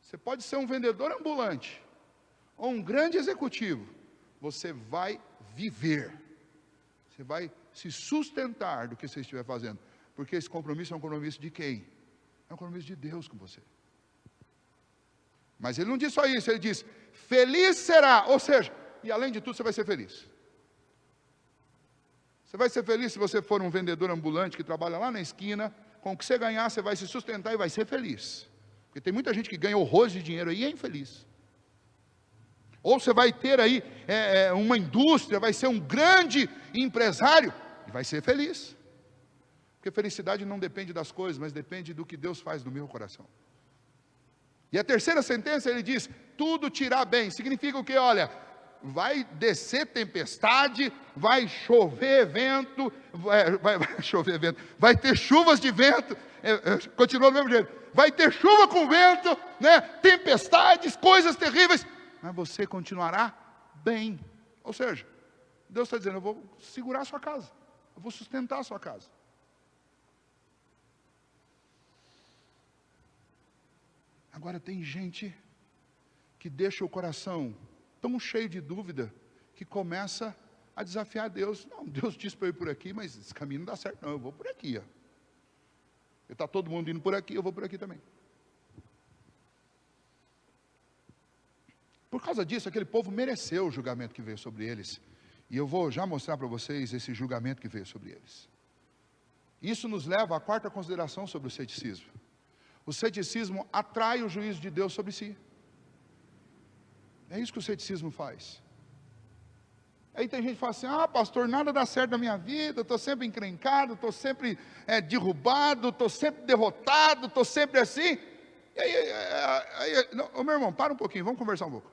você pode ser um vendedor ambulante, ou um grande executivo, você vai viver, você vai se sustentar do que você estiver fazendo, porque esse compromisso é um compromisso de quem? É um compromisso de Deus com você. Mas ele não diz só isso, ele diz, feliz será, ou seja, e além de tudo você vai ser feliz. Você vai ser feliz se você for um vendedor ambulante que trabalha lá na esquina, com o que você ganhar você vai se sustentar e vai ser feliz. Porque tem muita gente que ganha horrores de dinheiro aí e é infeliz. Ou você vai ter aí uma indústria, vai ser um grande empresário e vai ser feliz. Porque felicidade não depende das coisas, mas depende do que Deus faz no meu coração. E a terceira sentença ele diz, tudo te irá bem. Significa o quê? Olha, vai descer tempestade, vai chover vento, vai ter chuvas de vento, continua do mesmo jeito, vai ter chuva com vento, né? Tempestades, coisas terríveis, mas você continuará bem. Ou seja, Deus está dizendo, eu vou segurar a sua casa, eu vou sustentar a sua casa. Agora tem gente que deixa o coração tão cheio de dúvida, que começa a desafiar Deus. Não, Deus disse para eu ir por aqui, mas esse caminho não dá certo não, eu vou por aqui. Está todo mundo indo por aqui, eu vou por aqui também. Por causa disso, aquele povo mereceu o julgamento que veio sobre eles. E eu vou já mostrar para vocês esse julgamento que veio sobre eles. Isso nos leva à 4ª consideração sobre o ceticismo. O ceticismo atrai o juízo de Deus sobre si. É isso que o ceticismo faz. Aí tem gente que fala assim, pastor, nada dá certo na minha vida, estou sempre encrencado, estou sempre derrubado, estou sempre derrotado, estou sempre assim. E aí meu irmão, para um pouquinho, vamos conversar um pouco.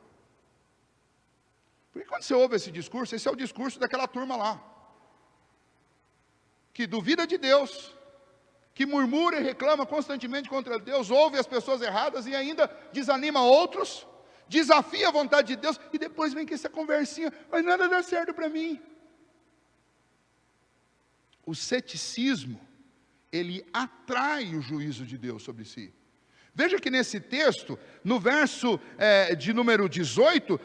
Porque quando você ouve esse discurso é o discurso daquela turma lá. que duvida de Deus, que murmura e reclama constantemente contra Deus, ouve as pessoas erradas e ainda desanima outros, desafia a vontade de Deus, e depois vem com essa conversinha, mas nada dá certo para mim. O ceticismo, ele atrai o juízo de Deus sobre si. Veja que nesse texto, no verso de número 18,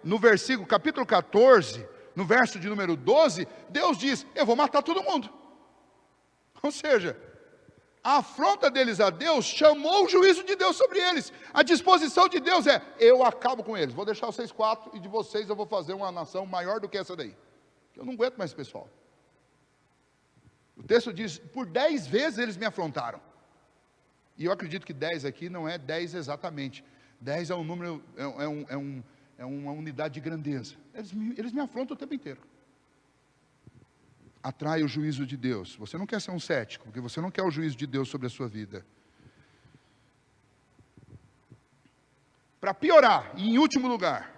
no versículo, capítulo 14, no verso de número 12, Deus diz, eu vou matar todo mundo. Ou seja, a afronta deles a Deus chamou o juízo de Deus sobre eles. A disposição de Deus é, eu acabo com eles, vou deixar vocês 4, e de vocês eu vou fazer uma nação maior do que essa daí. Eu não aguento mais esse pessoal. O texto diz, por 10 vezes eles me afrontaram. E eu acredito que 10 aqui não é 10 exatamente. 10 é um número, é uma unidade de grandeza. Eles me afrontam o tempo inteiro. Atrai o juízo de Deus. Você não quer ser um cético, porque você não quer o juízo de Deus sobre a sua vida. Para piorar, e em último lugar,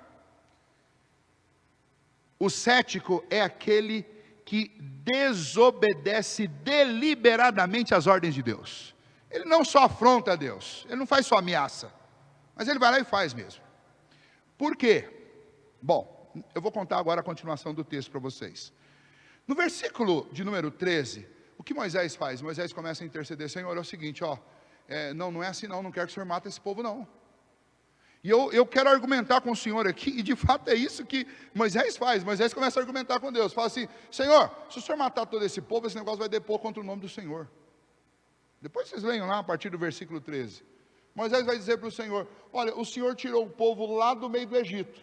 o cético é aquele que desobedece deliberadamente às ordens de Deus. Ele não só afronta a Deus, ele não faz só ameaça, mas ele vai lá e faz mesmo. Por quê? Bom, eu vou contar agora a continuação do texto para vocês. No versículo de número 13, o que Moisés faz? Moisés começa a interceder, Senhor, é o seguinte, não é assim não quero que o Senhor mate esse povo não. E eu quero argumentar com o Senhor aqui, e de fato é isso que Moisés faz. Moisés começa a argumentar com Deus, fala assim, Senhor, se o Senhor matar todo esse povo, esse negócio vai depor contra o nome do Senhor. Depois vocês leiam lá a partir do versículo 13. Moisés vai dizer para o Senhor, olha, o Senhor tirou o povo lá do meio do Egito.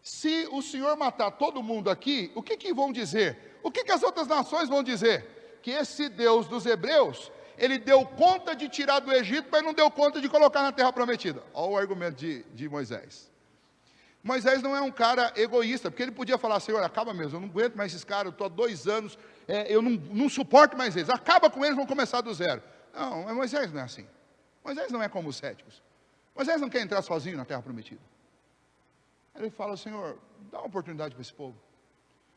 Se o Senhor matar todo mundo aqui, o que vão dizer? O que as outras nações vão dizer? Que esse Deus dos hebreus, ele deu conta de tirar do Egito, mas não deu conta de colocar na terra prometida. Olha o argumento de Moisés. Moisés não é um cara egoísta, porque ele podia falar, Senhor, acaba mesmo, eu não aguento mais esses caras, eu estou há 2 anos, eu não suporto mais eles, acaba com eles, vão começar do zero. Não, mas Moisés não é assim. Moisés não é como os céticos. Moisés não quer entrar sozinho na terra prometida. Ele fala, Senhor, dá uma oportunidade para esse povo.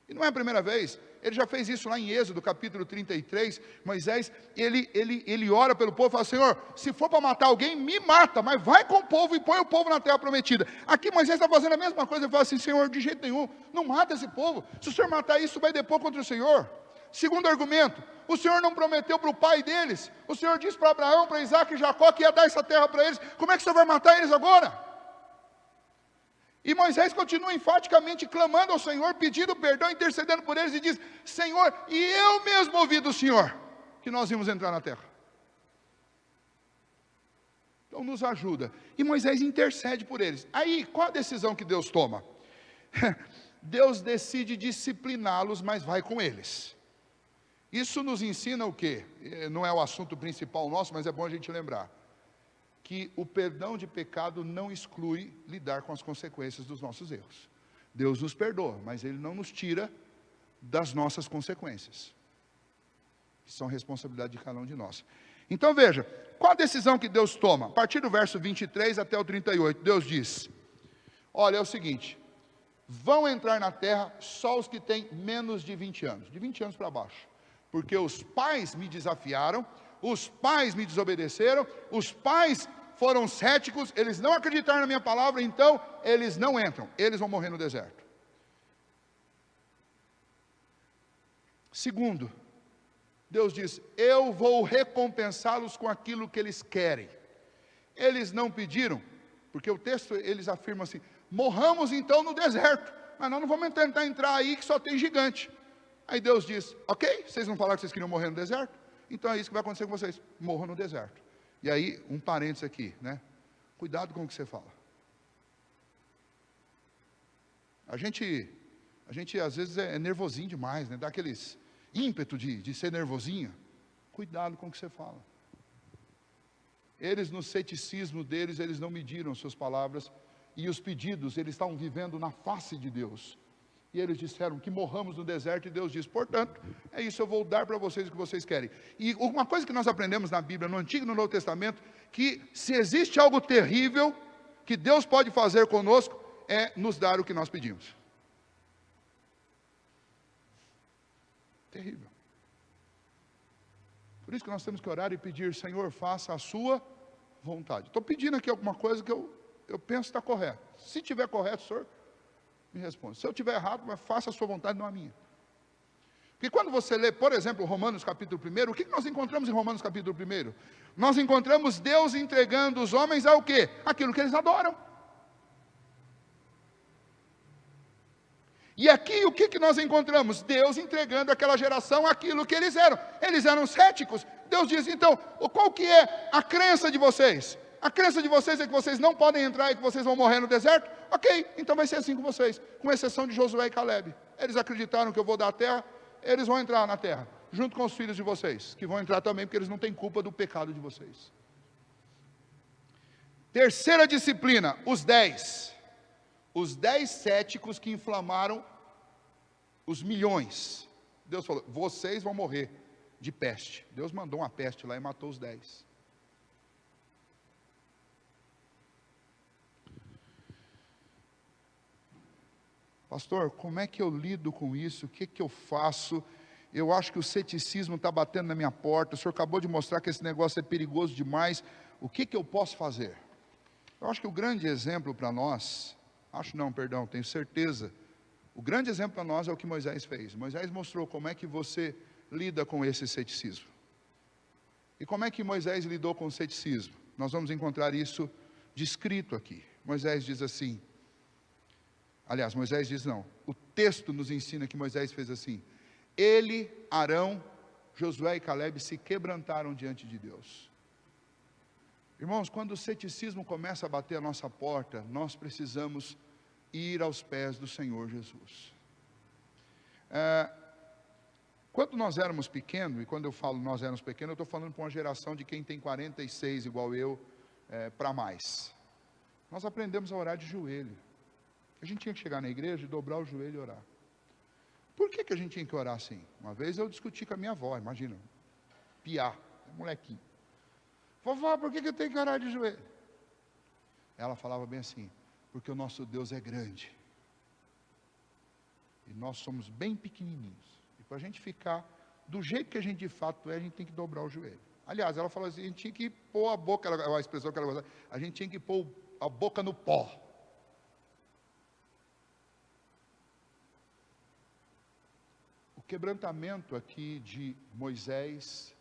E não é a primeira vez, ele já fez isso lá em Êxodo, capítulo 33, Moisés, ele ora pelo povo e fala, Senhor, se for para matar alguém, me mata, mas vai com o povo e põe o povo na terra prometida. Aqui Moisés está fazendo a mesma coisa, ele fala assim, Senhor, de jeito nenhum, não mata esse povo, se o Senhor matar isso, vai depor contra o Senhor. Segundo argumento, o Senhor não prometeu para o pai deles, o Senhor disse para Abraão, para Isaac e Jacó que ia dar essa terra para eles, como é que o Senhor vai matar eles agora? E Moisés continua enfaticamente clamando ao Senhor, pedindo perdão, intercedendo por eles, e diz, Senhor, e eu mesmo ouvi do Senhor, que nós íamos entrar na terra. Então nos ajuda. E Moisés intercede por eles. Aí, qual a decisão que Deus toma? Deus decide discipliná-los, mas vai com eles. Isso nos ensina o quê? Não é o assunto principal nosso, mas é bom a gente lembrar. Que o perdão de pecado não exclui lidar com as consequências dos nossos erros. Deus nos perdoa, mas Ele não nos tira das nossas consequências, que são responsabilidade de cada um de nós. Então veja, qual a decisão que Deus toma? A partir do verso 23 até o 38, Deus diz, olha, é o seguinte, vão entrar na terra só os que têm menos de 20 anos, de 20 anos para baixo, porque os pais me desafiaram, os pais me desobedeceram, os pais foram céticos, eles não acreditaram na minha palavra, então eles não entram, eles vão morrer no deserto. Segundo, Deus diz, eu vou recompensá-los com aquilo que eles querem. Eles não pediram, porque o texto, eles afirmam assim, morramos então no deserto, mas nós não vamos tentar entrar aí que só tem gigante. Aí Deus diz, ok, vocês não falaram que vocês queriam morrer no deserto? Então é isso que vai acontecer com vocês, morram no deserto. E aí, um parênteses aqui, né? Cuidado com o que você fala. A gente às vezes é nervosinho demais, né? Dá aqueles ímpeto de ser nervosinho. Cuidado com o que você fala. Eles, no ceticismo deles, eles não mediram suas palavras, e os pedidos, eles estavam vivendo na face de Deus. E eles disseram que morramos no deserto, e Deus diz, portanto, é isso, eu vou dar para vocês o que vocês querem. E uma coisa que nós aprendemos na Bíblia, no Antigo e no Novo Testamento, que se existe algo terrível que Deus pode fazer conosco, é nos dar o que nós pedimos. Terrível. Por isso que nós temos que orar e pedir: Senhor, faça a sua vontade. Estou pedindo aqui alguma coisa que eu penso está correto. Se estiver correto, Senhor, me responde. Se eu estiver errado, mas faça a sua vontade, não a minha. Porque quando você lê, por exemplo, Romanos capítulo 1, o que nós encontramos em Romanos capítulo 1? Nós encontramos Deus entregando os homens ao quê? Aquilo que eles adoram. E aqui o que nós encontramos? Deus entregando àquela geração aquilo que eles eram. Eles eram céticos. Deus diz: então, qual que é a crença de vocês? A crença de vocês é que vocês não podem entrar e que vocês vão morrer no deserto? Ok, então vai ser assim com vocês, com exceção de Josué e Caleb. Eles acreditaram que eu vou dar a terra, eles vão entrar na terra, junto com os filhos de vocês, que vão entrar também, porque eles não têm culpa do pecado de vocês. Terceira disciplina, os 10. Os 10 céticos que inflamaram os milhões. Deus falou: vocês vão morrer de peste. Deus mandou uma peste lá e matou os 10. Pastor, como é que eu lido com isso? O que eu faço? Eu acho que o ceticismo está batendo na minha porta. O senhor acabou de mostrar que esse negócio é perigoso demais. O que eu posso fazer? Eu acho que o grande exemplo para nós, tenho certeza, o grande exemplo para nós é o que Moisés fez. Moisés mostrou como é que você lida com esse ceticismo. E como é que Moisés lidou com o ceticismo? Nós vamos encontrar isso descrito aqui. Moisés diz assim, o texto nos ensina que Moisés fez assim: ele, Arão, Josué e Caleb se quebrantaram diante de Deus. Irmãos, quando o ceticismo começa a bater a nossa porta, nós precisamos ir aos pés do Senhor Jesus. Quando nós éramos pequenos, e quando eu falo nós éramos pequenos, eu estou falando para uma geração de quem tem 46 igual eu, para mais. Nós aprendemos a orar de joelho. A gente tinha que chegar na igreja e dobrar o joelho e orar. Por que a gente tinha que orar assim? Uma vez eu discuti com a minha avó, imagina, piá, molequinho. Vovó, por que eu tenho que orar de joelho? Ela falava bem assim: porque o nosso Deus é grande. E nós somos bem pequenininhos. E para a gente ficar do jeito que a gente de fato é, a gente tem que dobrar o joelho. Aliás, ela falou assim: a gente tinha que pôr a boca, a expressão que ela gostava, a gente tinha que pôr a boca no pó. O quebrantamento aqui de Moisés,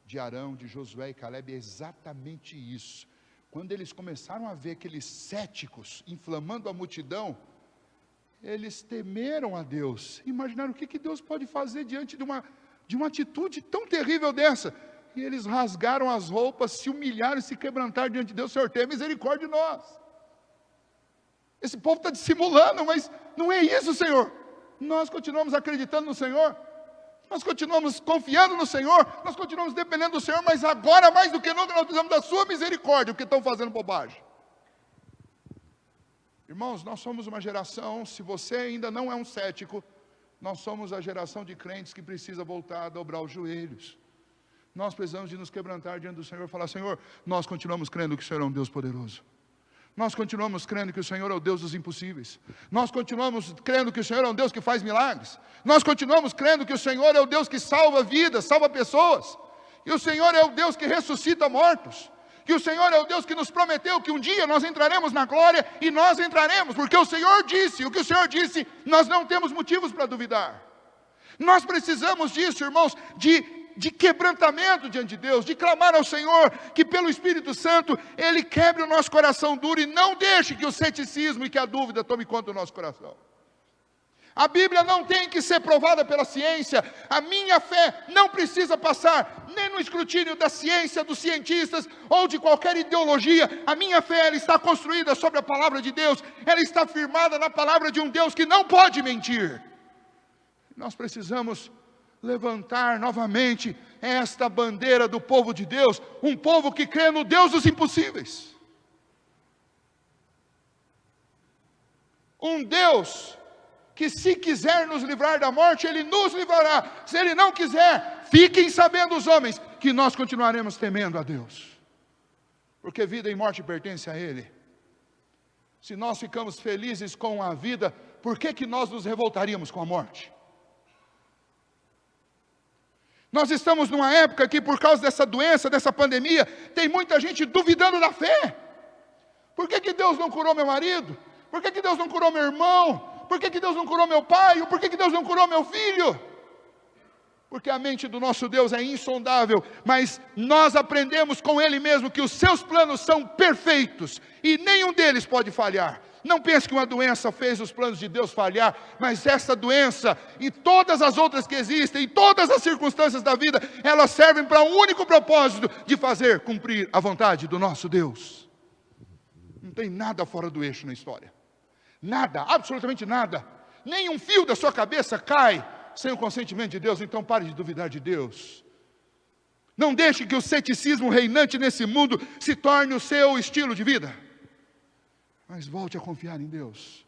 de Arão, de Josué e Caleb é exatamente isso. Quando eles começaram a ver aqueles céticos inflamando a multidão, eles temeram a Deus, imaginaram o que Deus pode fazer diante de uma atitude tão terrível dessa, e eles rasgaram as roupas, se humilharam e se quebrantaram diante de Deus. Senhor, tenha misericórdia de nós. Esse povo está dissimulando, mas não é isso, Senhor. Nós continuamos acreditando no Senhor, nós continuamos confiando no Senhor, nós continuamos dependendo do Senhor, mas agora mais do que nunca nós precisamos da sua misericórdia, porque estão fazendo bobagem. Irmãos, nós somos uma geração, se você ainda não é um cético, nós somos a geração de crentes que precisa voltar a dobrar os joelhos. Nós precisamos de nos quebrantar diante do Senhor e falar: Senhor, nós continuamos crendo que o Senhor é um Deus poderoso. Nós continuamos crendo que o Senhor é o Deus dos impossíveis. Nós continuamos crendo que o Senhor é um Deus que faz milagres. Nós continuamos crendo que o Senhor é o Deus que salva vidas, salva pessoas. E o Senhor é o Deus que ressuscita mortos. Que o Senhor é o Deus que nos prometeu que um dia nós entraremos na glória, e nós entraremos, porque o Senhor disse, o que o Senhor disse, nós não temos motivos para duvidar. Nós precisamos disso, irmãos, de quebrantamento diante de Deus, de clamar ao Senhor, que pelo Espírito Santo, Ele quebre o nosso coração duro, e não deixe que o ceticismo e que a dúvida tome conta do nosso coração. A Bíblia não tem que ser provada pela ciência. A minha fé não precisa passar nem no escrutínio da ciência, dos cientistas, ou de qualquer ideologia. A minha fé, ela está construída sobre a palavra de Deus, ela está firmada na palavra de um Deus que não pode mentir. Nós precisamos levantar novamente esta bandeira do povo de Deus, um povo que crê no Deus dos impossíveis, um Deus que, se quiser nos livrar da morte, Ele nos livrará. Se Ele não quiser, fiquem sabendo os homens, que nós continuaremos temendo a Deus, porque vida e morte pertencem a Ele. Se nós ficamos felizes com a vida, por que nós nos revoltaríamos com a morte? Nós estamos numa época que, por causa dessa doença, dessa pandemia, tem muita gente duvidando da fé. Por que Deus não curou meu marido? Por que Deus não curou meu irmão? Por que Deus não curou meu pai? Por que Deus não curou meu filho? Porque a mente do nosso Deus é insondável, mas nós aprendemos com Ele mesmo que os seus planos são perfeitos, e nenhum deles pode falhar. Não pense que uma doença fez os planos de Deus falhar, mas essa doença e todas as outras que existem, e todas as circunstâncias da vida, elas servem para um único propósito, de fazer cumprir a vontade do nosso Deus. Não tem nada fora do eixo na história. Nada, absolutamente nada. Nem um fio da sua cabeça cai sem o consentimento de Deus. Então pare de duvidar de Deus. Não deixe que o ceticismo reinante nesse mundo se torne o seu estilo de vida. Mas volte a confiar em Deus.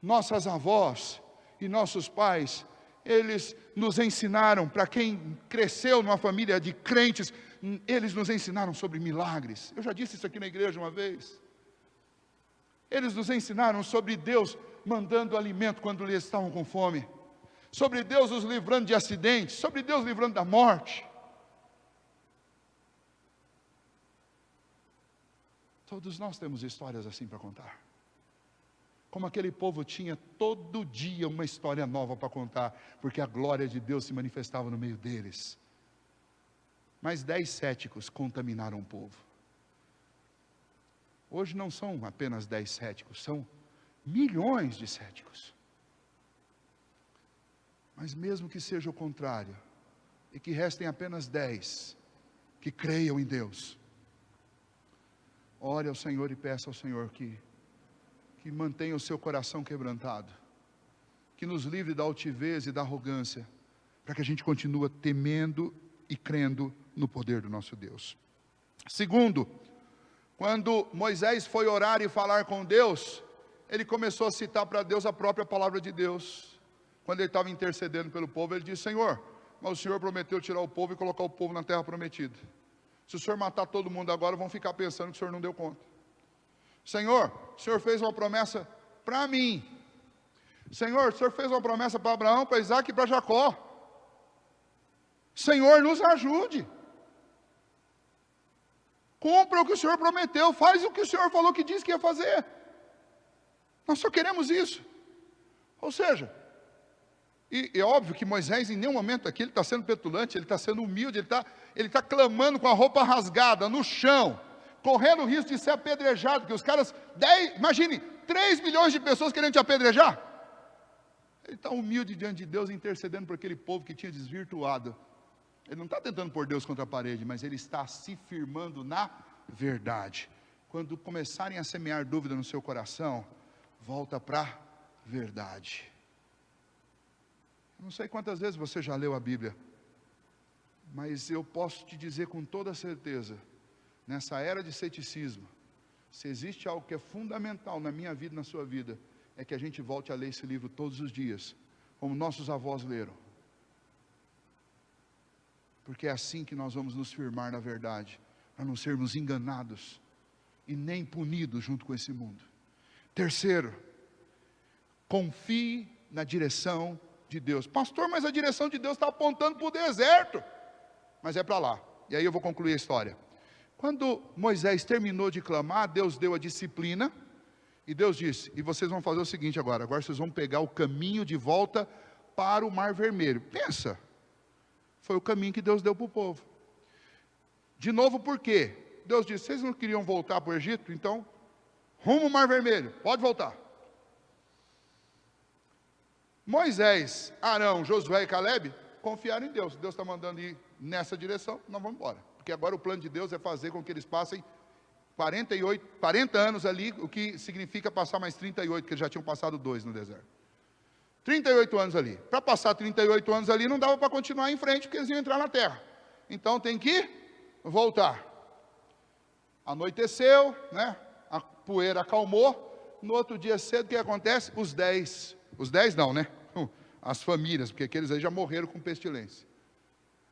Nossas avós e nossos pais, eles nos ensinaram, para quem cresceu numa família de crentes, eles nos ensinaram sobre milagres. Eu já disse isso aqui na igreja uma vez. Eles nos ensinaram sobre Deus mandando alimento quando eles estavam com fome, sobre Deus os livrando de acidentes, sobre Deus livrando da morte. Todos nós temos histórias assim para contar. Como aquele povo tinha todo dia uma história nova para contar, porque a glória de Deus se manifestava no meio deles. Mas 10 céticos contaminaram o povo. Hoje não são apenas 10 céticos, são milhões de céticos. Mas mesmo que seja o contrário, e que restem apenas 10 que creiam em Deus, ore ao Senhor e peça ao Senhor que mantenha o seu coração quebrantado, que nos livre da altivez e da arrogância, para que a gente continue temendo e crendo no poder do nosso Deus. Segundo, quando Moisés foi orar e falar com Deus, ele começou a citar para Deus a própria palavra de Deus. Quando ele estava intercedendo pelo povo, ele disse: Senhor, mas o Senhor prometeu tirar o povo e colocar o povo na terra prometida. Se o Senhor matar todo mundo agora, vão ficar pensando que o Senhor não deu conta. Senhor, o Senhor fez uma promessa para mim. Senhor, o Senhor fez uma promessa para Abraão, para Isaac e para Jacó. Senhor, nos ajude. Cumpra o que o Senhor prometeu, faz o que o Senhor falou que disse que ia fazer. Nós só queremos isso. Ou seja, e é óbvio que Moisés em nenhum momento aqui ele está sendo petulante, ele está sendo humilde, ele está clamando com a roupa rasgada no chão, correndo o risco de ser apedrejado, porque os caras, imagine, 3 milhões de pessoas querendo te apedrejar. Ele está humilde diante de Deus, intercedendo por aquele povo que tinha desvirtuado. Ele não está tentando pôr Deus contra a parede, mas ele está se firmando na verdade. Quando começarem a semear dúvida no seu coração, volta para a verdade. Não sei quantas vezes você já leu a Bíblia, mas eu posso te dizer com toda certeza, nessa era de ceticismo, se existe algo que é fundamental na minha vida e na sua vida, é que a gente volte a ler esse livro todos os dias, como nossos avós leram. Porque é assim que nós vamos nos firmar na verdade, para não sermos enganados e nem punidos junto com esse mundo. Terceiro, confie na direção de Deus. Pastor, mas a direção de Deus está apontando para o deserto. Mas é para lá. E aí eu vou concluir a história. Quando Moisés terminou de clamar, Deus deu a disciplina. E Deus disse: e vocês vão fazer o seguinte agora vocês vão pegar o caminho de volta para o Mar Vermelho. Pensa, foi o caminho que Deus deu para o povo. De novo, por quê? Deus disse: vocês não queriam voltar para o Egito? Então, rumo ao Mar Vermelho, pode voltar. Moisés, Arão, Josué e Caleb confiaram em Deus. Deus está mandando ir nessa direção, nós vamos embora. Porque agora o plano de Deus é fazer com que eles passem 40 anos ali, o que significa passar mais 38, que eles já tinham passado 2 no deserto. 38 anos ali. Para passar 38 anos ali, não dava para continuar em frente, porque eles iam entrar na terra. Então tem que voltar. Anoiteceu, né? A poeira acalmou. No outro dia cedo, o que acontece? Os 10 não, né? As famílias, porque aqueles aí já morreram com pestilência.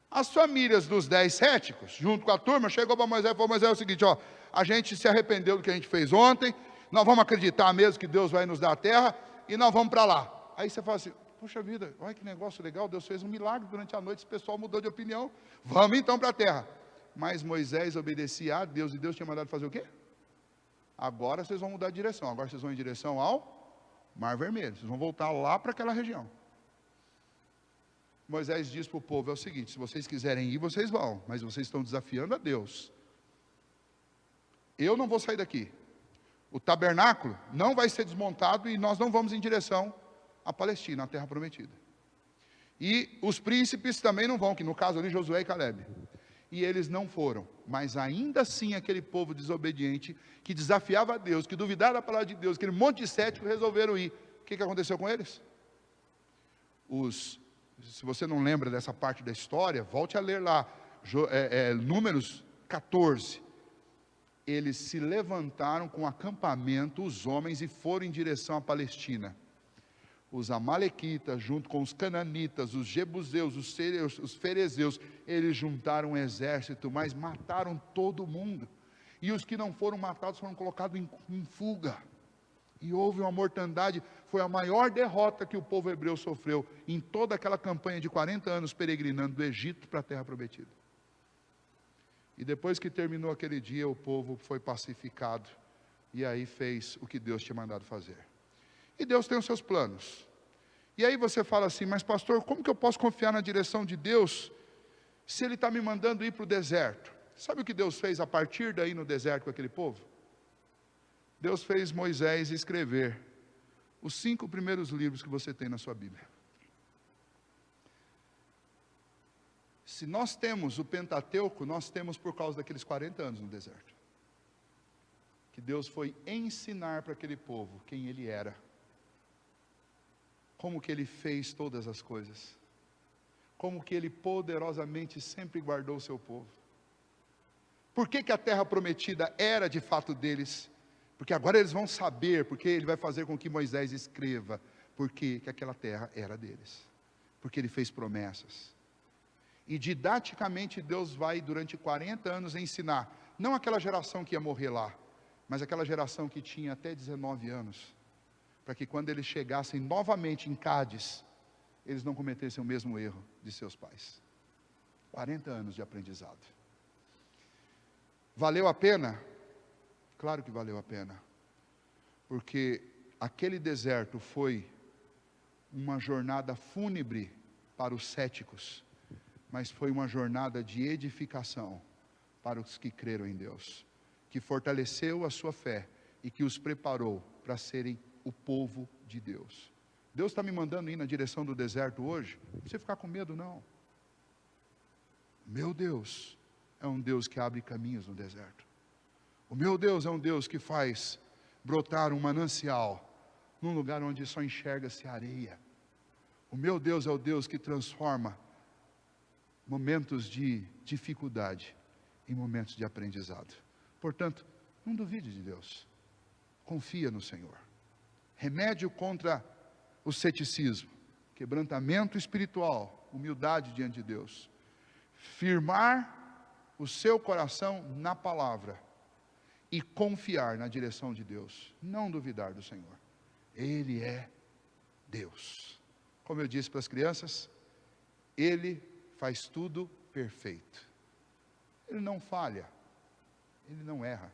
As famílias dos 10 céticos, junto com a turma, chegou para Moisés e falou: Moisés, é o seguinte, ó, a gente se arrependeu do que a gente fez ontem, nós vamos acreditar mesmo que Deus vai nos dar a terra, e nós vamos para lá. Aí você fala assim: puxa vida, olha que negócio legal, Deus fez um milagre durante a noite, esse pessoal mudou de opinião, vamos então para a terra. Mas Moisés obedecia a Deus, e Deus tinha mandado fazer o quê? Agora vocês vão mudar de direção, agora vocês vão em direção ao Mar Vermelho, vocês vão voltar lá para aquela região. Moisés diz para o povo, é o seguinte, se vocês quiserem ir, vocês vão, mas vocês estão desafiando a Deus. Eu não vou sair daqui. O tabernáculo não vai ser desmontado e nós não vamos em direção à Palestina, à terra prometida. E os príncipes também não vão, que no caso ali Josué e Calebe. E eles não foram, mas ainda assim aquele povo desobediente, que desafiava a Deus, que duvidava da palavra de Deus, aquele monte de céticos resolveram ir. O que aconteceu com eles? Se você não lembra dessa parte da história, volte a ler lá, Números 14. Eles se levantaram com acampamento, os homens, e foram em direção à Palestina. Os amalequitas, junto com os cananitas, os jebuseus, os ferezeus, eles juntaram um exército, mas mataram todo mundo. E os que não foram matados foram colocados em fuga. E houve uma mortandade, foi a maior derrota que o povo hebreu sofreu em toda aquela campanha de 40 anos peregrinando do Egito para a terra prometida. E depois que terminou aquele dia, o povo foi pacificado, e aí fez o que Deus tinha mandado fazer. E Deus tem os seus planos. E aí você fala assim, mas pastor, como que eu posso confiar na direção de Deus, se Ele está me mandando ir para o deserto? Sabe o que Deus fez a partir daí no deserto com aquele povo? Deus fez Moisés escrever os 5 primeiros livros que você tem na sua Bíblia. Se nós temos o Pentateuco, nós temos por causa daqueles 40 anos no deserto. Que Deus foi ensinar para aquele povo quem Ele era. Como que Ele fez todas as coisas. Como que Ele poderosamente sempre guardou o seu povo. Por que a terra prometida era de fato deles? Porque agora eles vão saber, porque Ele vai fazer com que Moisés escreva, porque que aquela terra era deles. Porque Ele fez promessas. E didaticamente Deus vai durante 40 anos ensinar, não aquela geração que ia morrer lá, mas aquela geração que tinha até 19 anos, para que quando eles chegassem novamente em Cádiz, eles não cometessem o mesmo erro de seus pais. 40 anos de aprendizado. Valeu a pena? Claro que valeu a pena, porque aquele deserto foi uma jornada fúnebre para os céticos, mas foi uma jornada de edificação para os que creram em Deus, que fortaleceu a sua fé e que os preparou para serem o povo de Deus. Deus está me mandando ir na direção do deserto hoje, não precisa ficar com medo não. Meu Deus é um Deus que abre caminhos no deserto. O meu Deus é um Deus que faz brotar um manancial num lugar onde só enxerga-se areia. O meu Deus é o Deus que transforma momentos de dificuldade em momentos de aprendizado. Portanto, não duvide de Deus. Confia no Senhor. Remédio contra o ceticismo, quebrantamento espiritual, humildade diante de Deus. Firmar o seu coração na palavra e confiar na direção de Deus. Não duvidar do Senhor. Ele é Deus. Como eu disse para as crianças, Ele faz tudo perfeito. Ele não falha. Ele não erra.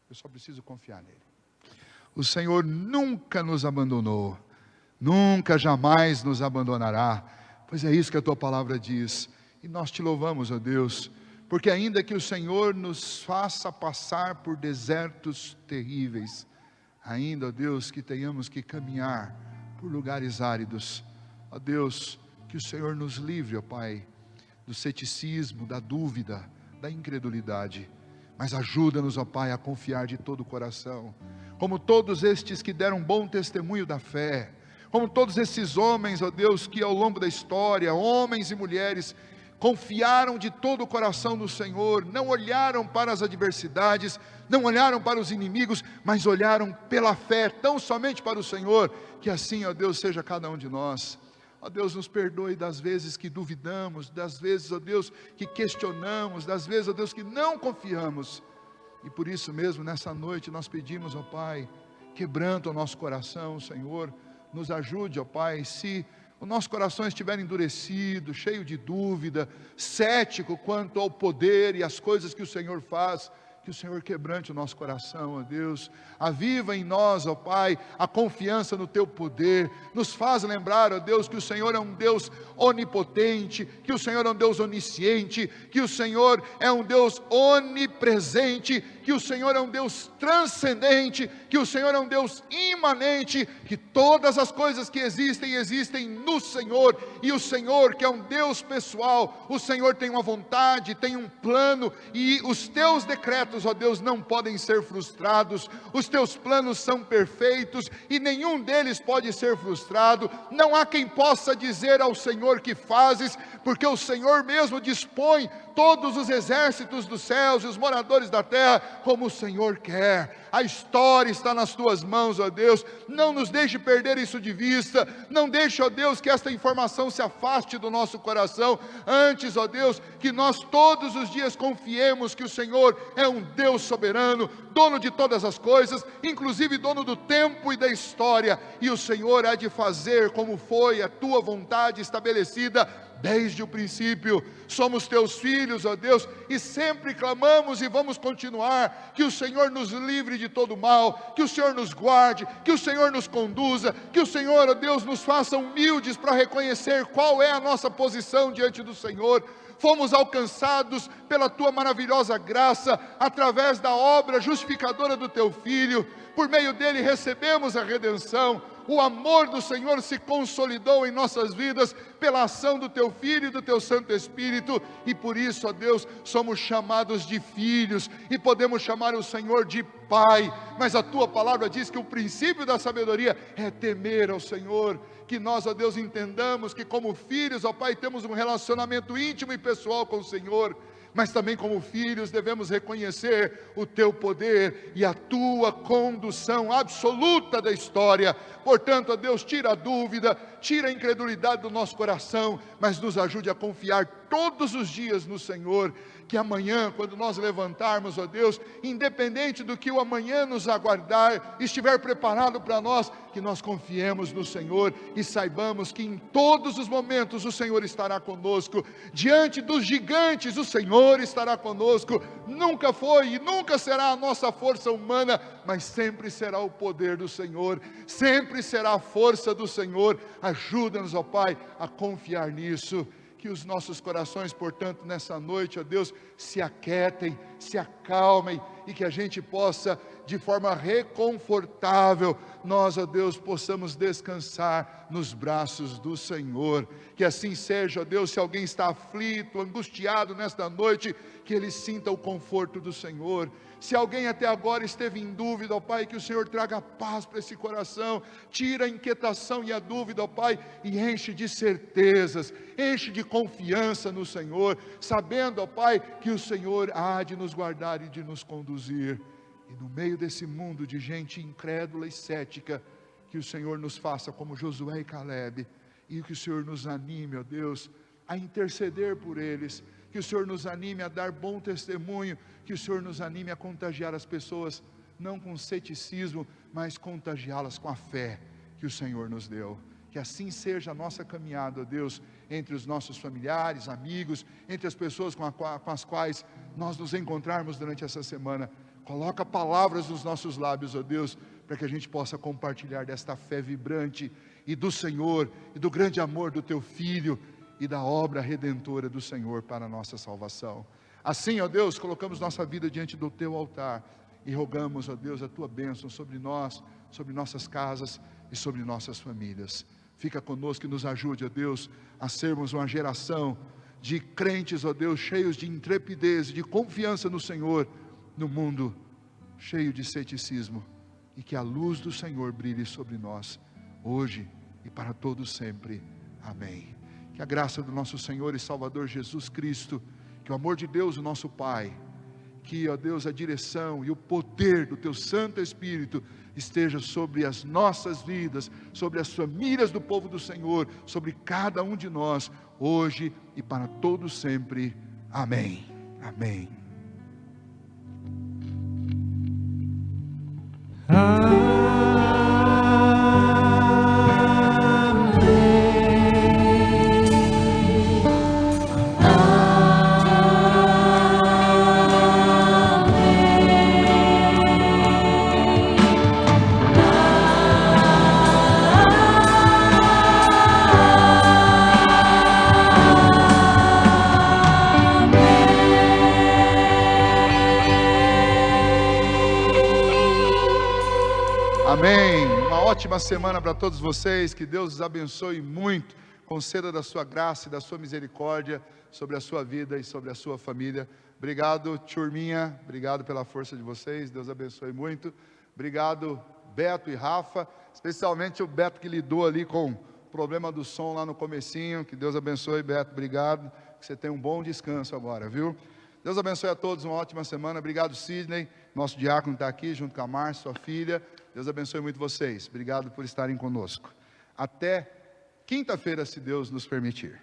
Eu só preciso confiar nele. O Senhor nunca nos abandonou. Nunca, jamais nos abandonará. Pois é isso que a tua palavra diz. E nós te louvamos, ó Deus, porque ainda que o Senhor nos faça passar por desertos terríveis, ainda, ó Deus, que tenhamos que caminhar por lugares áridos, ó Deus, que o Senhor nos livre, ó Pai, do ceticismo, da dúvida, da incredulidade, mas ajuda-nos, ó Pai, a confiar de todo o coração, como todos estes que deram bom testemunho da fé, como todos esses homens, ó Deus, que ao longo da história, homens e mulheres, confiaram de todo o coração no Senhor, não olharam para as adversidades, não olharam para os inimigos, mas olharam pela fé, tão somente para o Senhor, que assim, ó Deus, seja cada um de nós. Ó Deus, nos perdoe das vezes que duvidamos, das vezes, ó Deus, que questionamos, das vezes, ó Deus, que não confiamos. E por isso mesmo, nessa noite, nós pedimos, ó Pai, quebranta o nosso coração, Senhor, nos ajude, ó Pai, se o nosso coração estiver endurecido, cheio de dúvida, cético quanto ao poder e às coisas que o Senhor faz, que o Senhor quebrante o nosso coração, ó Deus. Aviva em nós, ó Pai, a confiança no Teu poder. Nos faz lembrar, ó Deus, que o Senhor é um Deus onipotente, que o Senhor é um Deus onisciente, que o Senhor é um Deus onipresente, que o Senhor é um Deus transcendente, que o Senhor é um Deus imanente, que todas as coisas que existem no Senhor, e o Senhor, que é um Deus pessoal, o Senhor tem uma vontade, tem um plano, e os Teus decretos, ó Deus, não podem ser frustrados. Os Teus planos são perfeitos, e nenhum deles pode ser frustrado. Não há quem possa dizer ao Senhor que fazes, porque o Senhor mesmo dispõe todos os exércitos dos céus e os moradores da terra, como o Senhor quer. A história está nas Tuas mãos, ó Deus. Não nos deixe perder isso de vista. Não deixe, ó Deus, que esta informação se afaste do nosso coração. Antes, ó Deus, que nós todos os dias confiemos que o Senhor é um Deus soberano, dono de todas as coisas, inclusive dono do tempo e da história. E o Senhor há de fazer como foi a Tua vontade estabelecida desde o princípio. Somos Teus filhos, ó Deus, e sempre clamamos e vamos continuar, que o Senhor nos livre de todo mal, que o Senhor nos guarde, que o Senhor nos conduza, que o Senhor, ó Deus, nos faça humildes para reconhecer qual é a nossa posição diante do Senhor. Fomos alcançados pela Tua maravilhosa graça, através da obra justificadora do Teu Filho. Por meio dele recebemos a redenção. O amor do Senhor se consolidou em nossas vidas pela ação do Teu Filho e do Teu Santo Espírito, e por isso, ó Deus, somos chamados de filhos, e podemos chamar o Senhor de Pai. Mas a Tua palavra diz que o princípio da sabedoria é temer ao Senhor. Que nós, ó Deus, entendamos que como filhos, ó Pai, temos um relacionamento íntimo e pessoal com o Senhor, mas também como filhos devemos reconhecer o Teu poder e a Tua condução absoluta da história. Portanto, ó Deus, tira a dúvida, tira a incredulidade do nosso coração, mas nos ajude a confiar todos os dias no Senhor. Que amanhã, quando nós levantarmos, ó Deus, independente do que o amanhã nos aguardar, estiver preparado para nós, que nós confiemos no Senhor e saibamos que em todos os momentos o Senhor estará conosco. Diante dos gigantes, o Senhor estará conosco. Nunca foi e nunca será a nossa força humana, mas sempre será o poder do Senhor, sempre será a força do Senhor. Ajuda-nos, ó Pai, a confiar nisso. Que os nossos corações, portanto, nessa noite, ó Deus, se aquietem, se acalmem, e que a gente possa, de forma reconfortável, nós, ó Deus, possamos descansar nos braços do Senhor. Que assim seja, ó Deus. Se alguém está aflito, angustiado nesta noite, que ele sinta o conforto do Senhor. Se alguém até agora esteve em dúvida, ó Pai, que o Senhor traga paz para esse coração, tira a inquietação e a dúvida, ó Pai, e enche de certezas, enche de confiança no Senhor, sabendo, ó Pai, que o Senhor há de nos guardar e de nos conduzir. E no meio desse mundo de gente incrédula e cética, que o Senhor nos faça como Josué e Calebe, e que o Senhor nos anime, ó Deus, a interceder por eles, que o Senhor nos anime a dar bom testemunho, que o Senhor nos anime a contagiar as pessoas, não com ceticismo, mas contagiá-las com a fé que o Senhor nos deu. Que assim seja a nossa caminhada, ó Deus, entre os nossos familiares, amigos, entre as pessoas com as quais nós nos encontrarmos durante essa semana. Coloca palavras nos nossos lábios, ó Deus, para que a gente possa compartilhar desta fé vibrante, e do Senhor, e do grande amor do Teu Filho, e da obra redentora do Senhor para a nossa salvação. Assim, ó Deus, colocamos nossa vida diante do Teu altar, e rogamos, ó Deus, a Tua bênção sobre nós, sobre nossas casas e sobre nossas famílias. Fica conosco e nos ajude, ó Deus, a sermos uma geração de crentes, ó Deus, cheios de intrepidez, de confiança no Senhor, no mundo cheio de ceticismo, e que a luz do Senhor brilhe sobre nós, hoje e para todos sempre. Amém. Que a graça do nosso Senhor e Salvador Jesus Cristo, que o amor de Deus, o nosso Pai, que, ó Deus, a direção e o poder do Teu Santo Espírito esteja sobre as nossas vidas, sobre as famílias do povo do Senhor, sobre cada um de nós, hoje e para todos sempre. Amém. Amém. Amém. Amém. Uma ótima semana para todos vocês. Que Deus os abençoe muito. Conceda da sua graça e da sua misericórdia sobre a sua vida e sobre a sua família. Obrigado, turminha. Obrigado pela força de vocês. Deus abençoe muito. Obrigado, Beto e Rafa. Especialmente o Beto que lidou ali com o problema do som lá no comecinho. Que Deus abençoe, Beto. Obrigado. Que você tenha um bom descanso agora, viu? Deus abençoe a todos. Uma ótima semana. Obrigado, Sidney. Nosso diácono está aqui junto com a Márcia, sua filha. Deus abençoe muito vocês. Obrigado por estarem conosco. Até quinta-feira, se Deus nos permitir.